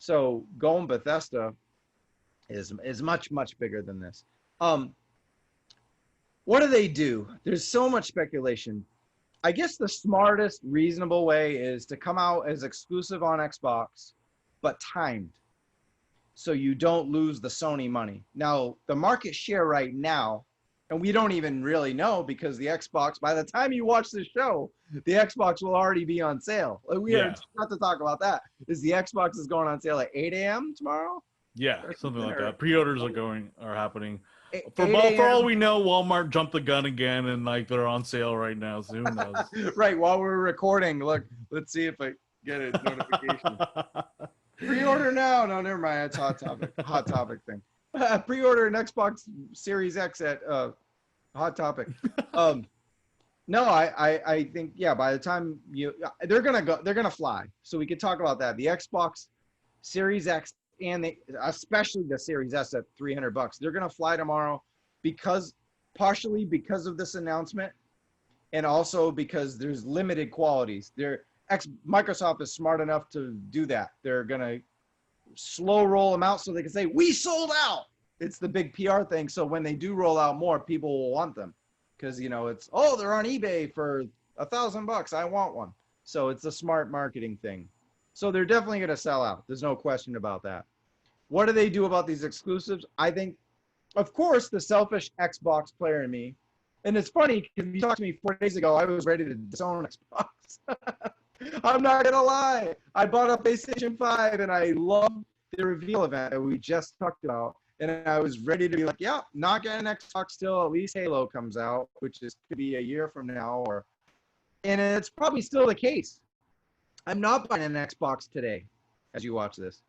S2: So going Bethesda is much, much bigger than this. What do they do? There's so much speculation. I guess the smartest, reasonable way is to come out as exclusive on Xbox, but timed, so you don't lose the Sony money. Now, the market share right now, and we don't even really know, because the Xbox, by the time you watch this show, the Xbox will already be on sale. We are not to talk about that. The Xbox is going on sale at 8 a.m. tomorrow?
S1: Yeah, something like that. Pre-orders are happening. For
S2: 8
S1: all we know, Walmart jumped the gun again, and like they're on sale right now. So who knows?
S2: Right, while we're recording, look, let's see if I get a notification. Pre-order now. No, never mind. It's Hot Topic thing. Pre-order an Xbox Series X at Hot Topic. No, I think, by the time they're gonna fly. So we could talk about that. The Xbox Series X and especially the Series S at $300, they're gonna fly tomorrow, partially because of this announcement, and also because there's limited qualities. Microsoft is smart enough to do that. They're gonna slow roll them out so they can say, we sold out. It's the big PR thing. So when they do roll out more, people will want them, because it's, they're on eBay for $1,000. I want one. So it's a smart marketing thing. So they're definitely going to sell out. There's no question about that. What do they do about these exclusives? I think, of course, the selfish Xbox player in me, and it's funny because you talked to me 4 days ago, I was ready to disown Xbox. I'm not going to lie. I bought a PlayStation 5 and I loved the reveal event that we just talked about. And I was ready to be like, not getting an Xbox till at least Halo comes out, which could be a year from now. And it's probably still the case. I'm not buying an Xbox today as you watch this.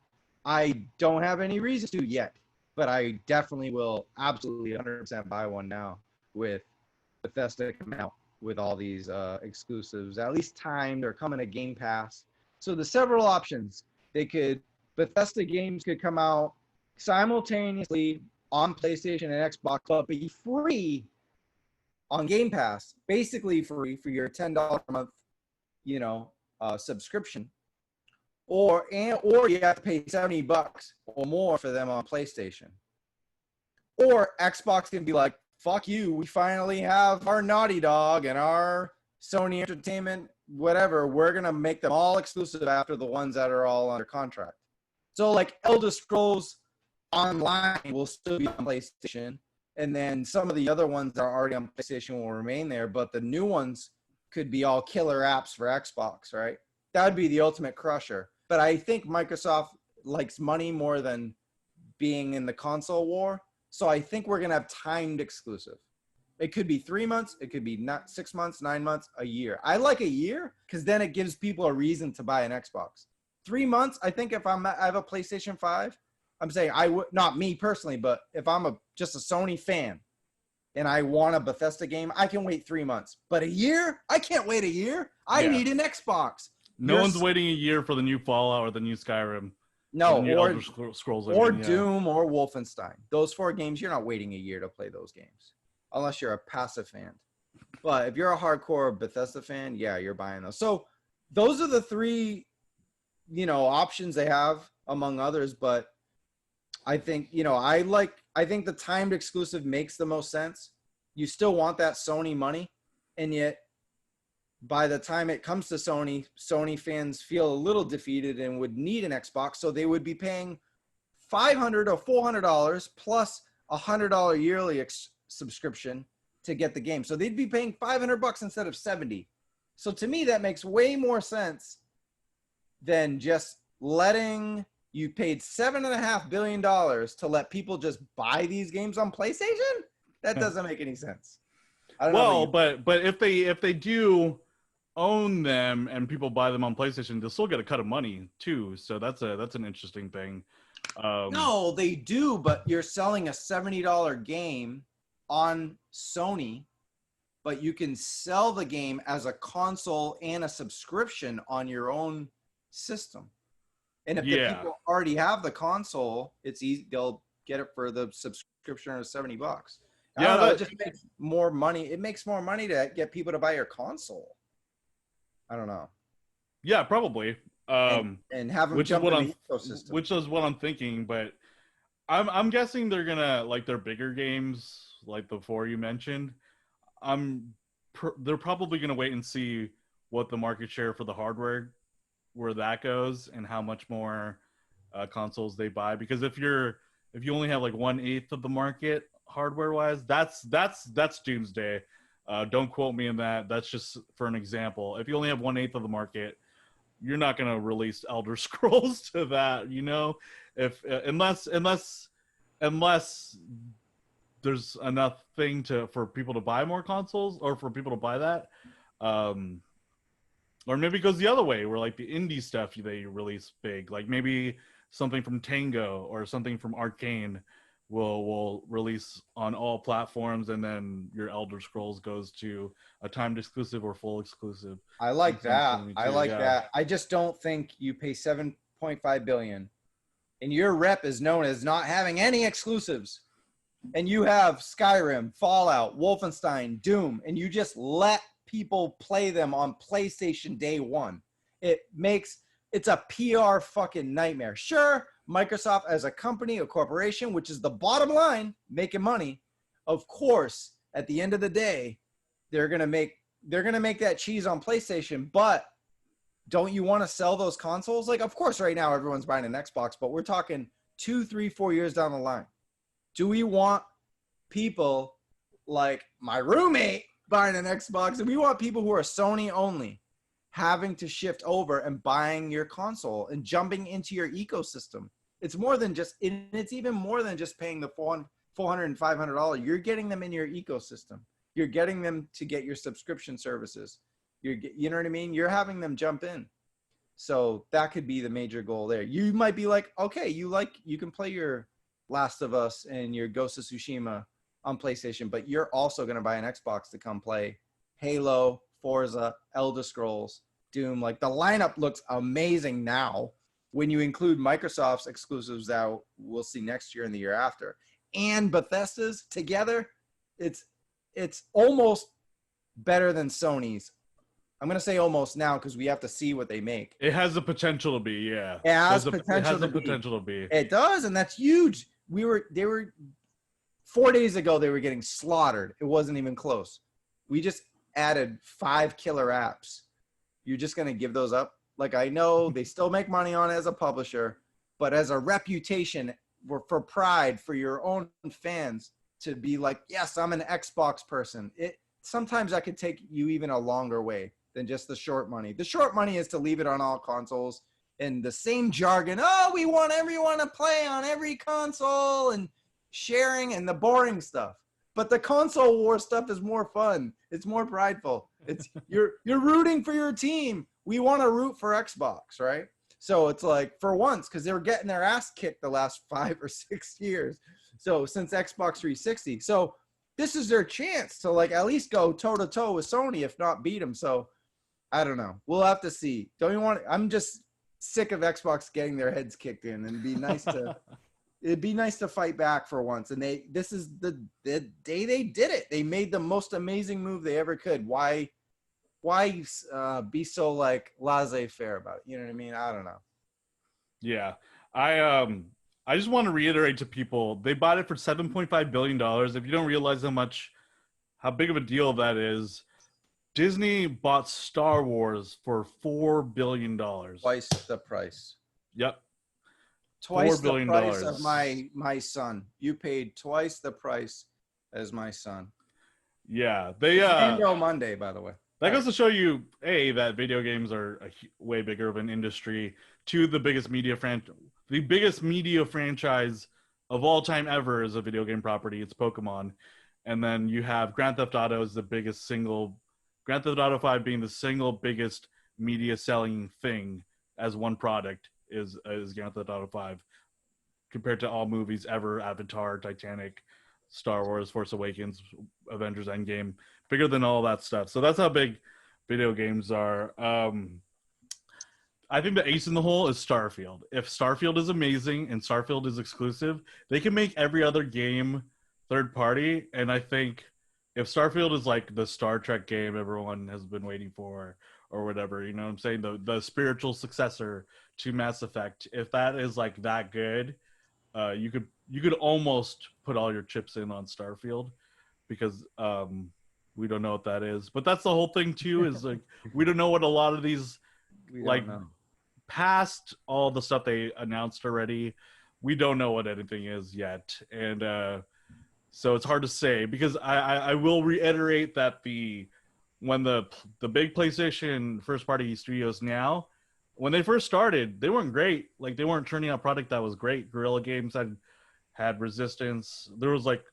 S2: I don't have any reason to yet, but I definitely will absolutely 100% buy one now with Bethesda coming out with all these exclusives, at least timed or coming to Game Pass. So there's several options. Bethesda games could come out simultaneously on PlayStation and Xbox, but be free on Game Pass, basically free for your $10 a month, subscription, or you have to pay $70 or more for them on PlayStation. Or Xbox can be like, fuck you, we finally have our Naughty Dog and our Sony Entertainment, whatever. We're gonna make them all exclusive after the ones that are all under contract. So like Elder Scrolls Online will still be on PlayStation, and then some of the other ones that are already on PlayStation will remain there, but the new ones could be all killer apps for Xbox, right? That would be the ultimate crusher. But I think Microsoft likes money more than being in the console war. So I think we're going to have timed exclusive. It could be 3 months. It could be not 6 months, 9 months, a year. I like a year because then it gives people a reason to buy an Xbox. 3 months, I think if I have a PlayStation 5, I'm saying I would, not me personally, but if I'm just a Sony fan,
S3: and I want a Bethesda game, I can wait 3 months. But a year? I can't wait a year. I need an Xbox.
S1: No one's waiting a year for the new Fallout or the new Skyrim.
S3: No,
S1: or the new Elder Scrolls
S3: or
S1: again,
S3: Doom or Wolfenstein. Those 4 games, you're not waiting a year to play those games, unless you're a passive fan. But if you're a hardcore Bethesda fan, yeah, you're buying those. So those are the 3, options they have among others. But I think, I think the timed exclusive makes the most sense. You still want that Sony money, and yet by the time it comes to Sony fans feel a little defeated and would need an Xbox, so they would be paying $500 or $400 plus $100 yearly subscription to get the game. So they'd be paying $500 instead of $70. So to me, that makes way more sense than just letting you paid $7.5 billion to let people just buy these games on PlayStation. That doesn't make any sense. I don't know.
S1: But if they do own them and people buy them on PlayStation, they'll still get a cut of money too. So that's an interesting thing.
S3: No, they do, but you're selling a $70 game on Sony, but you can sell the game as a console and a subscription on your own system. And if the people already have the console, it's easy. They'll get it for the subscription of $70. It just makes more money. It makes more money to get people to buy your console. I don't know.
S1: Yeah, probably.
S3: And have them jump in the ecosystem.
S1: Which is what I'm thinking, but I'm guessing they're gonna, like, their bigger games, like the 4 you mentioned. They're probably gonna wait and see what the market share for the hardware, where that goes, and how much more consoles they buy. Because if you only have like 1/8 of the market hardware wise, that's doomsday. Don't quote me on that. That's just for an example. If you only have 1/8 of the market, you're not going to release Elder Scrolls to that, unless there's enough thing for people to buy more consoles, or for people to buy that. Or maybe it goes the other way, where like the indie stuff they release big, like maybe something from Tango or something from Arcane will release on all platforms, and then your Elder Scrolls goes to a timed exclusive or full exclusive.
S3: I like that. That. I just don't think you pay $7.5 billion, and your rep is known as not having any exclusives, and you have Skyrim, Fallout, Wolfenstein, Doom, and you just let people play them on PlayStation day one. It's a PR fucking nightmare. Sure, Microsoft as a company, a corporation, which is the bottom line, making money, of course, at the end of the day, they're gonna make that cheese on PlayStation. But don't you want to sell those consoles? Like, of course, right now everyone's buying an Xbox, but we're talking 2, 3, 4 years down the line. Do we want people like my roommate buying an Xbox, and we want people who are Sony only having to shift over and buying your console and jumping into your ecosystem? It's even more than just paying the $400 and $500. You're getting them in your ecosystem. You're getting them to get your subscription services. You know what I mean? You're having them jump in. So that could be the major goal there. You might be like, okay, you can play your Last of Us and your Ghost of Tsushima on PlayStation, but you're also going to buy an Xbox to come play Halo, Forza, Elder Scrolls, Doom. Like, the lineup looks amazing now. When you include Microsoft's exclusives that we'll see next year and the year after, and Bethesda's together, it's almost better than Sony's. I'm going to say almost now because we have to see what they make.
S1: It has the potential to be, yeah.
S3: It has the potential to be. It does, and that's huge. They were 4 days ago, they were getting slaughtered. It wasn't even close. We just added 5 killer apps. You're just going to give those up? Like, I know they still make money on it as a publisher, but as a reputation for pride for your own fans to be like, yes, I'm an Xbox person. Sometimes that could take you even a longer way than just the short money. The short money is to leave it on all consoles and the same jargon. Oh, we want everyone to play on every console and sharing and the boring stuff. But the console war stuff is more fun. It's more prideful. It's you're rooting for your team. We want to root for Xbox, right? So it's like, for once, because they were getting their ass kicked the last 5 or 6 years. So since Xbox 360. So this is their chance to like at least go toe to toe with Sony, if not beat them. So I don't know. We'll have to see. Don't you want? I'm just sick of Xbox getting their heads kicked in, and it'd be nice to. It'd be nice to fight back for once. And this is the day they did it. They made the most amazing move they ever could. Why be so like laissez-faire about it? You know what I mean? I don't know.
S1: Yeah. I just want to reiterate to people, they bought it for $7.5 billion. If you don't realize how big of a deal that is, Disney bought Star Wars for $4 billion.
S3: Twice the price.
S1: Yep.
S3: Twice the price of my son. You paid twice the price as my son.
S1: Yeah. They
S3: Nintendo Monday, by the way.
S1: That goes to show you, A, that video games are way bigger of an industry. Two, the biggest media franchise of all time ever is a video game property. It's Pokemon. And then you have Grand Theft Auto is the biggest Grand Theft Auto 5 being the single biggest media selling thing as one product is Grand Theft Auto 5 compared to all movies ever, Avatar, Titanic, Star Wars, Force Awakens, Avengers Endgame, bigger than all that stuff. So that's how big video games are. I think the ace in the hole is Starfield. If Starfield is amazing and Starfield is exclusive, they can make every other game third party. And I think if Starfield is like the Star Trek game everyone has been waiting for or whatever, you know what I'm saying? The spiritual successor to Mass Effect. If that is like that good, you could almost put all your chips in on Starfield because we don't know what that is. But that's the whole thing too, is like we don't know what a lot of these past all the stuff they announced already. We don't know what anything is yet. And so it's hard to say because I will reiterate that when the big PlayStation first party studios now, when they first started, they weren't great. Like they weren't turning out product that was great. Guerrilla Games had Resistance. There was like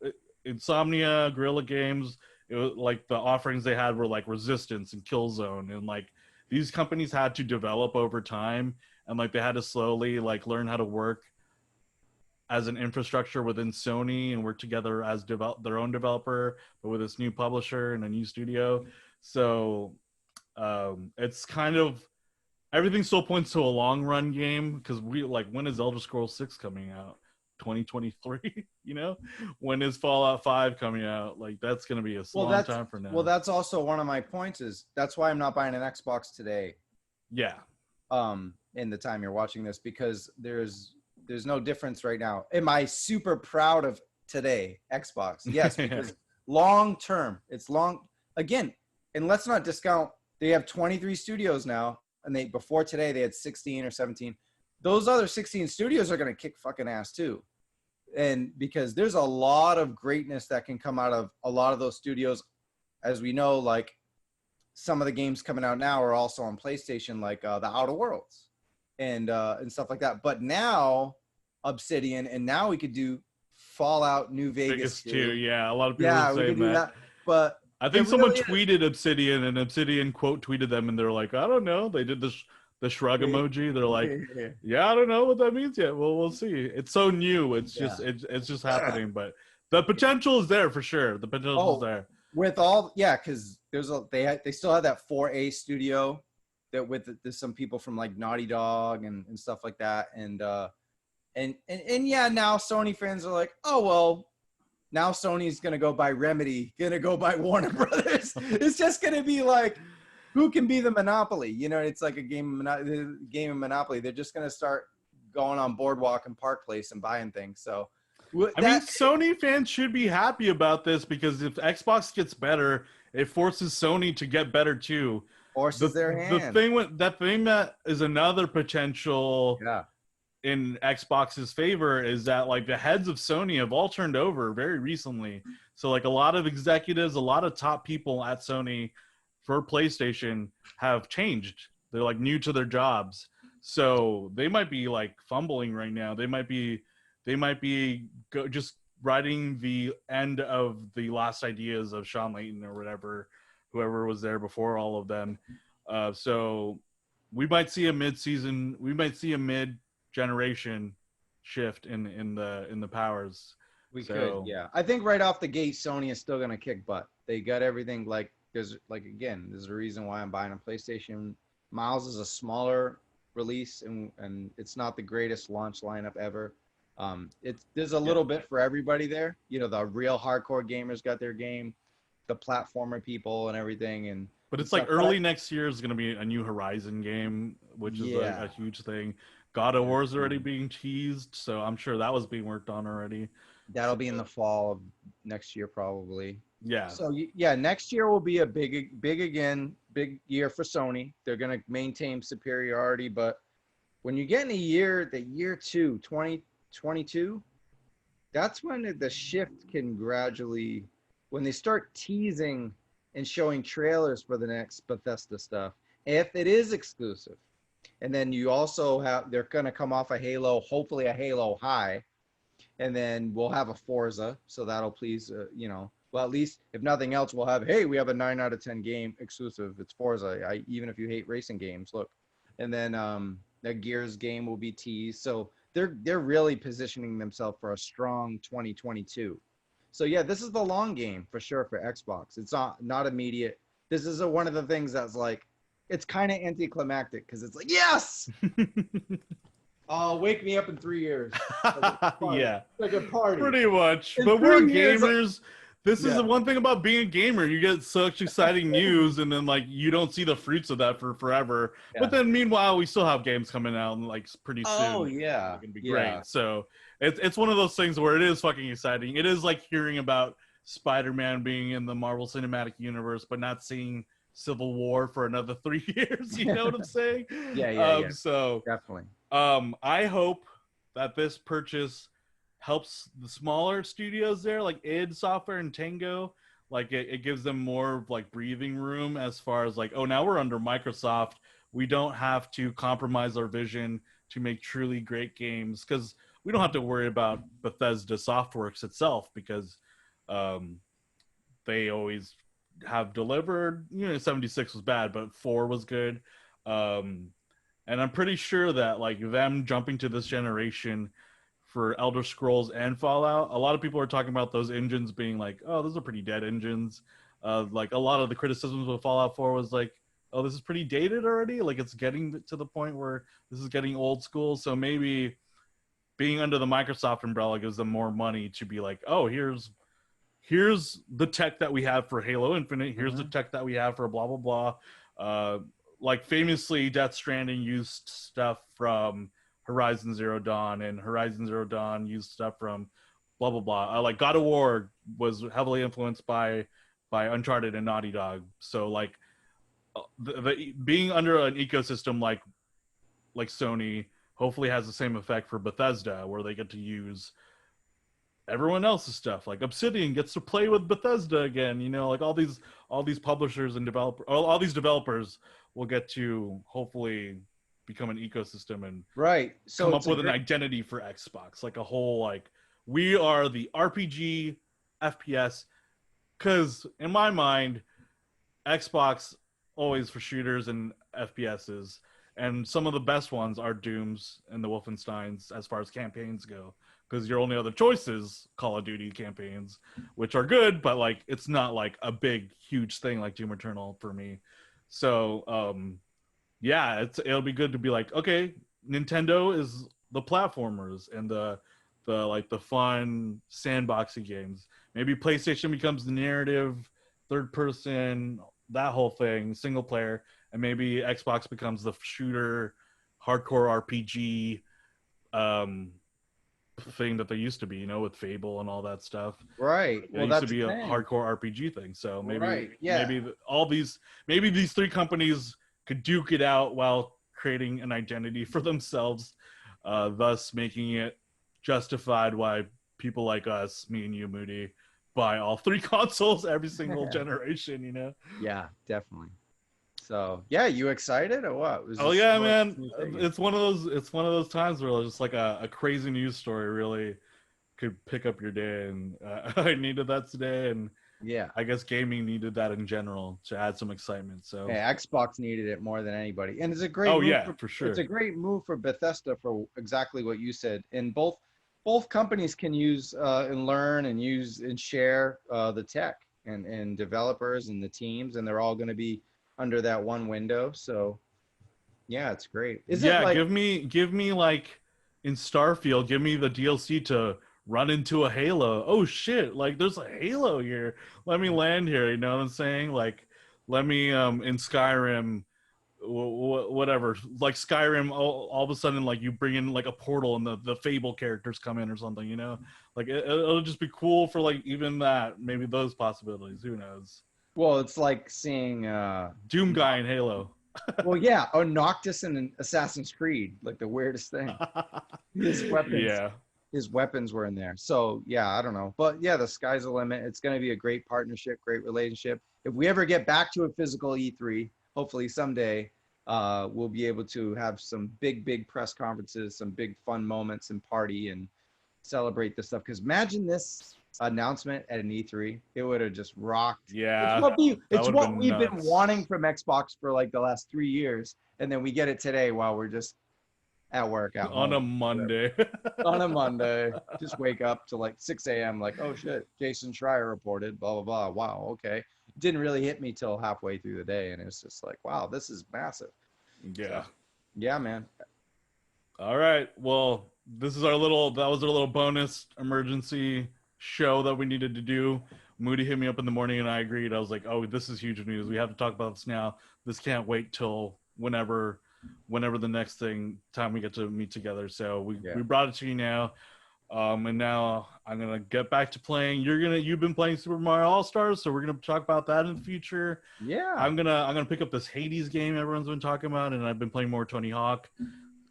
S1: Insomnia, Guerrilla Games. It was like the offerings they had were like Resistance and Killzone, and like these companies had to develop over time, and like they had to slowly like learn how to work as an infrastructure within Sony and work together as their own developer, but with this new publisher and a new studio. So it's kind of everything still points to a long run game because we like when is Elder Scrolls 6 coming out? 2023, you know? When is Fallout 5 coming out? Like that's gonna be a long time from now.
S3: Well, that's also one of my points is that's why I'm not buying an Xbox today.
S1: Yeah.
S3: In the time you're watching this, because there's no difference right now. Am I super proud of today Xbox? Yes, because long term, it's long again, and let's not discount they have 23 studios now, and before today they had 16 or 17. Those other 16 studios are going to kick fucking ass too. And because there's a lot of greatness that can come out of a lot of those studios. As we know, like some of the games coming out now are also on PlayStation, like the Outer Worlds and stuff like that. But now Obsidian, and now we could do Fallout New Vegas
S1: too. Yeah, a lot of people are saying that.
S3: But
S1: I think someone tweeted Obsidian, and Obsidian quote tweeted them, and they're like, I don't know. They did the shrug emoji. They're like, yeah, I don't know what that means yet. Well, we'll see. It's so new. It's just it's just happening. But the potential is there for sure. The potential is there.
S3: With all because they still have that 4A studio that there's some people from like Naughty Dog and stuff like that. And now Sony fans are like, oh well, now Sony's gonna go by Remedy, gonna go by Warner Brothers. It's just gonna be like, who can be the monopoly? You know, it's like a game of Monopoly. They're just going to start going on Boardwalk and Park Place and buying things. So,
S1: I mean, Sony fans should be happy about this because if Xbox gets better, it forces Sony to get better too.
S3: Forces their hand.
S1: The thing that is another potential in Xbox's favor is that like the heads of Sony have all turned over very recently. So like a lot of executives, a lot of top people at Sony for PlayStation have changed. They're like new to their jobs. So they might be like fumbling right now. They might be just writing the end of the last ideas of Sean Layton or whoever was there before all of them. So we might see a mid-generation shift in the powers
S3: We could, yeah. I think right off the gate, Sony is still gonna kick butt. They got everything. Like there's there's a reason why I'm buying a PlayStation. Miles is a smaller release, and it's not the greatest launch lineup ever. There's a little bit for everybody there. You know, the real hardcore gamers got their game, the platformer people and everything,
S1: but it's like early next year is going to be a new Horizon game, which is a huge thing. God of War is already being teased, so I'm sure that was being worked on already.
S3: That'll be in the fall of next year, probably.
S1: Yeah.
S3: So yeah, next year will be a big year for Sony. They're going to maintain superiority, but when you get in year 2, 2022, that's when the shift can gradually, when they start teasing and showing trailers for the next Bethesda stuff, if it is exclusive. And then you also they're going to come off a Halo, hopefully a Halo High, and then we'll have a Forza, so that'll please, well, at least if nothing else, we'll have, hey, we have a 9 out of 10 game exclusive. It's Forza. Even if you hate racing games, look. And then the Gears game will be teased. So they're really positioning themselves for a strong 2022. So yeah, this is the long game for sure for Xbox. It's not immediate. This is one of the things that's like, it's kind of anticlimactic because it's like, yes, wake me up in 3 years.
S1: Yeah,
S3: like a party.
S1: Pretty much. But we're gamers. This is the one thing about being a gamer. You get such exciting news, and then like you don't see the fruits of that for forever. Yeah. But then meanwhile, we still have games coming out and like pretty soon.
S3: Oh yeah,
S1: it's gonna be great. So it's one of those things where it is fucking exciting. It is like hearing about Spider-Man being in the Marvel Cinematic Universe, but not seeing Civil War for another 3 years. You know what I'm saying?
S3: Yeah.
S1: So
S3: definitely.
S1: I hope that this purchase helps the smaller studios there, like id Software and Tango. Like it gives them more like breathing room as far as like, oh, now we're under Microsoft. We don't have to compromise our vision to make truly great games, because we don't have to worry about Bethesda Softworks itself, because they always have delivered. 76 was bad, but 4 was good. And I'm pretty sure that like them jumping to this generation for Elder Scrolls and Fallout, a lot of people are talking about those engines being like, oh, those are pretty dead engines. Like a lot of the criticisms with Fallout 4 was like, oh, this is pretty dated already. Like it's getting to the point where this is getting old school. So maybe being under the Microsoft umbrella gives them more money to be like, oh, here's the tech that we have for Halo Infinite. Here's the tech that we have for blah, blah, blah. Like famously, Death Stranding used stuff from Horizon Zero Dawn, and Horizon Zero Dawn used stuff from blah, blah, blah. Like God of War was heavily influenced by Uncharted and Naughty Dog. So like the being under an ecosystem like Sony hopefully has the same effect for Bethesda, where they get to use everyone else's stuff. Like Obsidian gets to play with Bethesda again, like all these publishers and all these developers will get to hopefully become an ecosystem and come up with an identity for Xbox, like a whole, like, we are the RPG FPS, because in my mind Xbox always for shooters and FPSs, and some of the best ones are Dooms and the Wolfensteins as far as campaigns go, because your only other choice is Call of Duty campaigns, which are good, but like it's not like a big huge thing like Doom Eternal for me. So yeah, it'll be good to be like, okay, Nintendo is the platformers and the fun sandboxy games. Maybe PlayStation becomes the narrative, third person, that whole thing, single player, and maybe Xbox becomes the shooter, hardcore RPG thing that they used to be, with Fable and all that stuff.
S3: Right.
S1: It used to be a hardcore RPG thing. So maybe maybe these three companies could duke it out while creating an identity for themselves, thus making it justified why people like us, me and you, Moody, buy all three consoles every single generation.
S3: Yeah, definitely. So yeah, you excited or what?
S1: Yeah, man. It's one of those times where just like a crazy news story really could pick up your day, and I needed that today, and
S3: yeah,
S1: I guess gaming needed that in general to add some excitement. So
S3: yeah, Xbox needed it more than anybody, and it's a great move
S1: for sure.
S3: It's a great move for Bethesda for exactly what you said. In both both companies can use and learn and use and share the tech and developers and the teams, and they're all going to be under that one window. So yeah, it's great.
S1: Give me like in Starfield, give me the DLC to run into a Halo. Oh shit, like there's a Halo here. Let me land here, you know what I'm saying? Like let me in Skyrim whatever, like Skyrim, all of a sudden like you bring in like a portal and the Fable characters come in or something, you know, like it'll just be cool for like even that, maybe those possibilities, who knows.
S3: Well, it's like seeing
S1: Doom guy in Halo.
S3: Well, yeah, or Noctis in Assassin's Creed, like the weirdest thing. His weapons were in there. So yeah, I don't know, but yeah, the sky's the limit. It's going to be a great partnership, great relationship. If we ever get back to a physical E3, hopefully someday, we'll be able to have some big press conferences, some big fun moments, and party and celebrate this stuff. Because imagine this announcement at an E3, it would have just rocked.
S1: Yeah,
S3: it's what we've been wanting from Xbox for like the last 3 years, and then we get it today while we're just at work
S1: on a Monday.
S3: On a Monday, just wake up to like 6 a.m. like, oh shit, Jason Schreier reported, blah blah blah. Wow, okay. Didn't really hit me till halfway through the day, and it's just like, wow, this is massive.
S1: Yeah.
S3: So, yeah, man.
S1: All right. Well, that was our little bonus emergency show that we needed to do. Moody hit me up in the morning and I agreed. I was like, oh, this is huge news. We have to talk about this now. This can't wait till whenever the next time we get to meet together. So we brought it to you now. And now I'm gonna get back to playing. You've been playing Super Mario All-Stars, so we're gonna talk about that in the future.
S3: Yeah.
S1: I'm gonna pick up this Hades game everyone's been talking about, and I've been playing more Tony Hawk.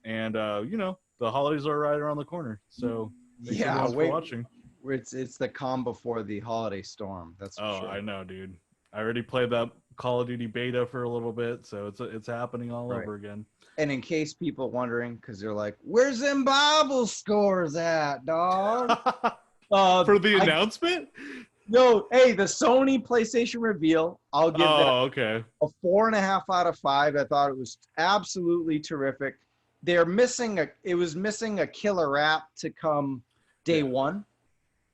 S1: And the holidays are right around the corner. So thanks for watching.
S3: It's the calm before the holiday storm. That's for sure.
S1: I know, dude. I already played that Call of Duty beta for a little bit, so it's happening all over again.
S3: And in case people wondering, because they're like, "Where's them Bible scores at, dog?"
S1: For the announcement?
S3: No, hey, the Sony PlayStation reveal. I'll give that a 4.5 out of 5. I thought it was absolutely terrific. It was missing a killer app to come day one.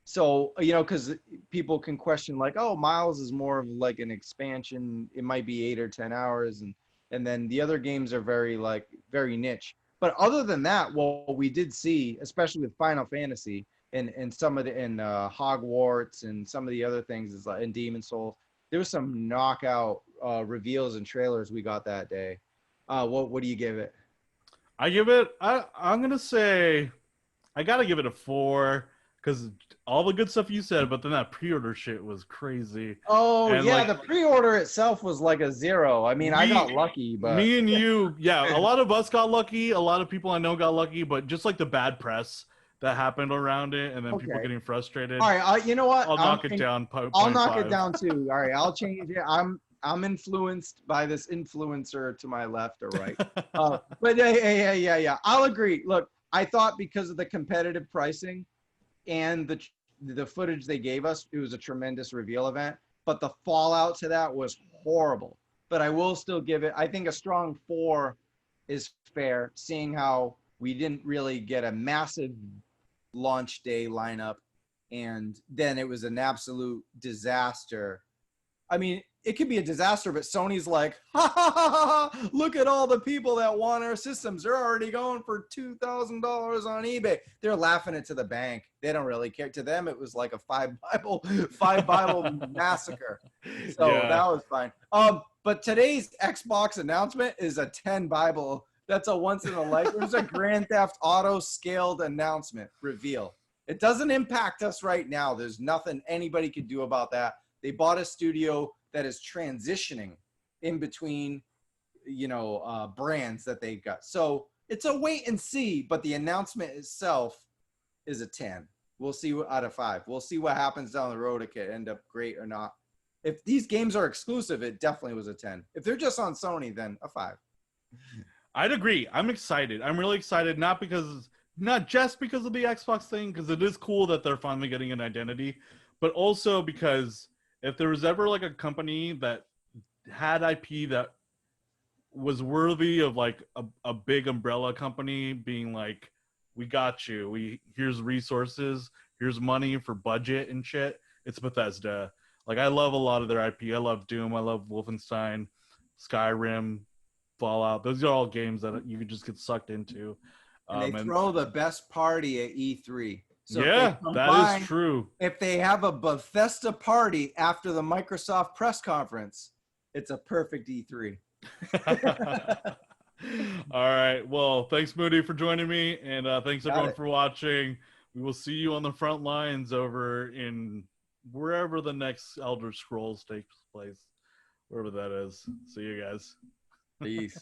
S3: So, because people can question like, oh, Miles is more of like an expansion. It might be 8 or 10 hours. And then the other games are very niche. But other than that, what we did see, especially with Final Fantasy and some of the Hogwarts and some of the other things is like in Demon Souls, there was some knockout reveals and trailers we got that day. What do you give it?
S1: I'm gonna say I gotta give it a 4 because all the good stuff you said, but then that pre-order shit was crazy.
S3: Oh, and the pre-order itself was like a 0. I mean, I got lucky, but
S1: me and you, a lot of us got lucky. A lot of people I know got lucky, but just like the bad press that happened around it, and then people getting frustrated.
S3: All right, you know what?
S1: I'll knock it down.
S3: I'll knock it down too. All right, I'll change it. I'm influenced by this influencer to my left or right. But yeah. I'll agree. Look, I thought because of the competitive pricing and the footage they gave us, it was a tremendous reveal event. But the fallout to that was horrible. But I will still give it, I think a strong 4 is fair, seeing how we didn't really get a massive launch day lineup. And then it was an absolute disaster. I mean, it could be a disaster, but Sony's like, ha, ha, ha, ha, look at all the people that want our systems. They're already going for $2,000 on eBay. They're laughing it to the bank. They don't really care. To them, it was like a five Bible massacre. So that was fine. But today's Xbox announcement is a 10 Bible. That's a once in a lifetime. It's a Grand Theft Auto scaled announcement reveal. It doesn't impact us right now. There's nothing anybody could do about that. They bought a studio that is transitioning in between, brands that they got. So it's a wait and see, but the announcement itself is a 10. We'll see out of 5. We'll see what happens down the road. It could end up great or not. If these games are exclusive, it definitely was a 10. If they're just on Sony, then a 5.
S1: I'd agree. I'm excited. I'm really excited, not just because of the Xbox thing, because it is cool that they're finally getting an identity, but also because if there was ever like a company that had IP that was worthy of like a big umbrella company being like we got you. Here's resources, here's money for budget and shit. It's Bethesda. Like, I love a lot of their IP. I love Doom. I love Wolfenstein, Skyrim, Fallout. Those are all games that you could just get sucked into.
S3: And they throw the best party at E3. So
S1: yeah, that is true.
S3: If they have a Bethesda party after the Microsoft press conference, it's a perfect E3.
S1: All right. Well, thanks, Moody, for joining me. And thanks, everyone, for watching. We will see you on the front lines over in wherever the next Elder Scrolls takes place, wherever that is. See you guys.
S3: Peace.